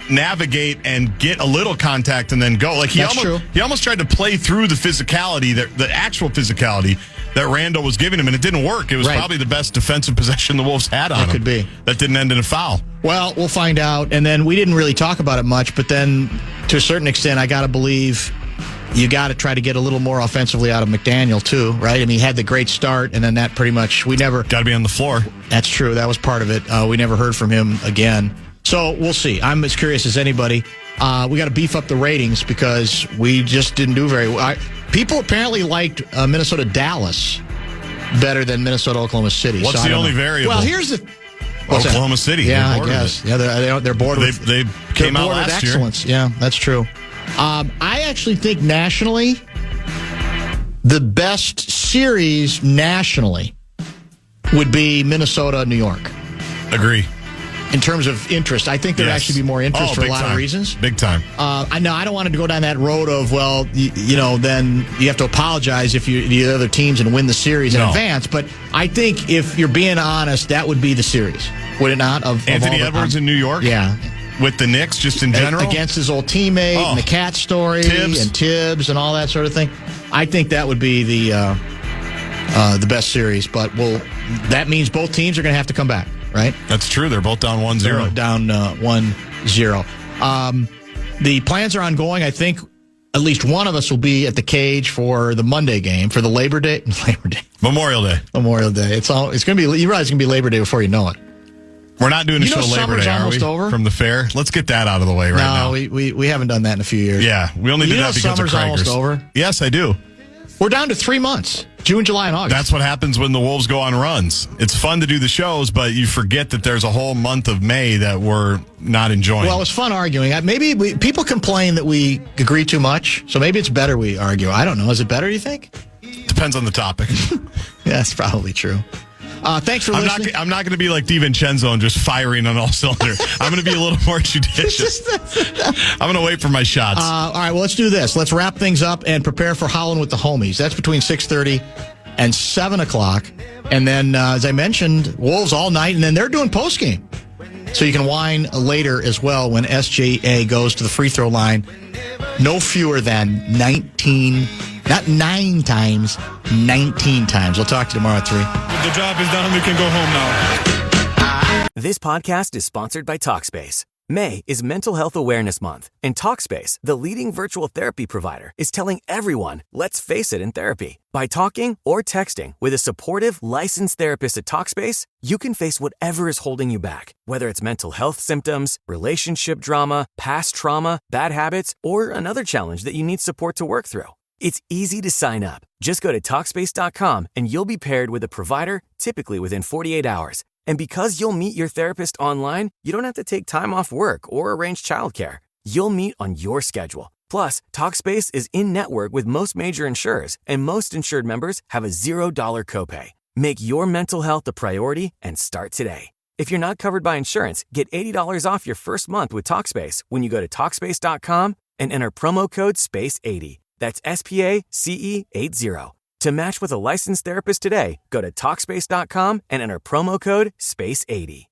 S4: navigate and get a little contact and then go. Like he almost tried to play through the physicality, the actual physicality that Randall was giving him, and it didn't work. It was probably the best defensive possession the Wolves had on him.
S3: It could be.
S4: That didn't end in a foul.
S3: Well, we'll find out. And then we didn't really talk about it much, but then to a certain extent, I got to believe you got to try to get a little more offensively out of McDaniel too, right? I mean, he had the great start, and then that pretty much, we never...
S4: Got to be on the floor.
S3: That's true. That was part of it. We never heard from him again. So we'll see. I'm as curious as anybody. We got to beef up the ratings because we just didn't do very well. People apparently liked Minnesota-Dallas better than Minnesota-Oklahoma City.
S4: What's the only variable?
S3: Well, here's the...
S4: Oklahoma City.
S3: Yeah, I guess. Yeah, they're bored with...
S4: They came out last
S3: excellence. Year. Yeah, that's true. I actually think nationally, the best series nationally would be Minnesota-New York.
S4: Agree.
S3: In terms of interest, I think there'd actually be more interest for a lot of reasons.
S4: Big time.
S3: I know I don't want to go down that road of, well, then you have to apologize if you the other teams and win the series in advance. But I think if you're being honest, that would be the series, would it not? Of
S4: Anthony Edwards in New York?
S3: Yeah.
S4: With the Knicks, just in general?
S3: Against his old teammate and the Cat story and Tibbs and all that sort of thing. I think that would be the best series. But that means both teams are going to have to come back. Right?
S4: That's true. They're both down 1-0.
S3: Down 1-0. The plans are ongoing. I think at least one of us will be at the cage for the Monday game, for the Memorial Day.
S4: Memorial Day.
S3: It's going to be. You realize it's going to be Labor Day before you know it.
S4: We're not doing a show Labor Day, are we?
S3: Over?
S4: From the fair. Let's get that out of the way now.
S3: No, we haven't done that in a few years.
S4: Yeah, we only did that because of Cragers.
S3: Summer's almost over.
S4: Yes, I do.
S3: We're down to 3 months. June, July, and August.
S4: That's what happens when the Wolves go on runs. It's fun to do the shows, but you forget that there's a whole month of May that we're not enjoying.
S3: Well, it's fun arguing. Maybe people complain that we agree too much, so maybe it's better we argue. I don't know. Is it better, you think?
S4: Depends on the topic.
S3: Yeah, that's probably true. Thanks for listening.
S4: I'm not going to be like DiVincenzo and just firing on all cylinders. I'm going to be a little more judicious. I'm going to wait for my shots.
S3: All right, well, let's do this. Let's wrap things up and prepare for Howlin' with the Homies. That's between 6:30 and 7 o'clock. And then, as I mentioned, Wolves all night, and then they're doing postgame. So you can whine later as well when SJA goes to the free throw line no fewer than 19, not 9 times, 19 times. We'll talk to you tomorrow at 3.
S7: The job is done. We can go home now.
S2: This podcast is sponsored by Talkspace. May is Mental Health Awareness Month, and Talkspace, the leading virtual therapy provider, is telling everyone, let's face it in therapy. By talking or texting with a supportive, licensed therapist at Talkspace, you can face whatever is holding you back, whether it's mental health symptoms, relationship drama, past trauma, bad habits, or another challenge that you need support to work through. It's easy to sign up. Just go to Talkspace.com and you'll be paired with a provider, typically within 48 hours. And because you'll meet your therapist online, you don't have to take time off work or arrange childcare. You'll meet on your schedule. Plus, Talkspace is in-network with most major insurers, and most insured members have a $0 copay. Make your mental health a priority and start today. If you're not covered by insurance, get $80 off your first month with Talkspace when you go to Talkspace.com and enter promo code SPACE80. That's SPACE80. To match with a licensed therapist today, go to Talkspace.com and enter promo code SPACE80.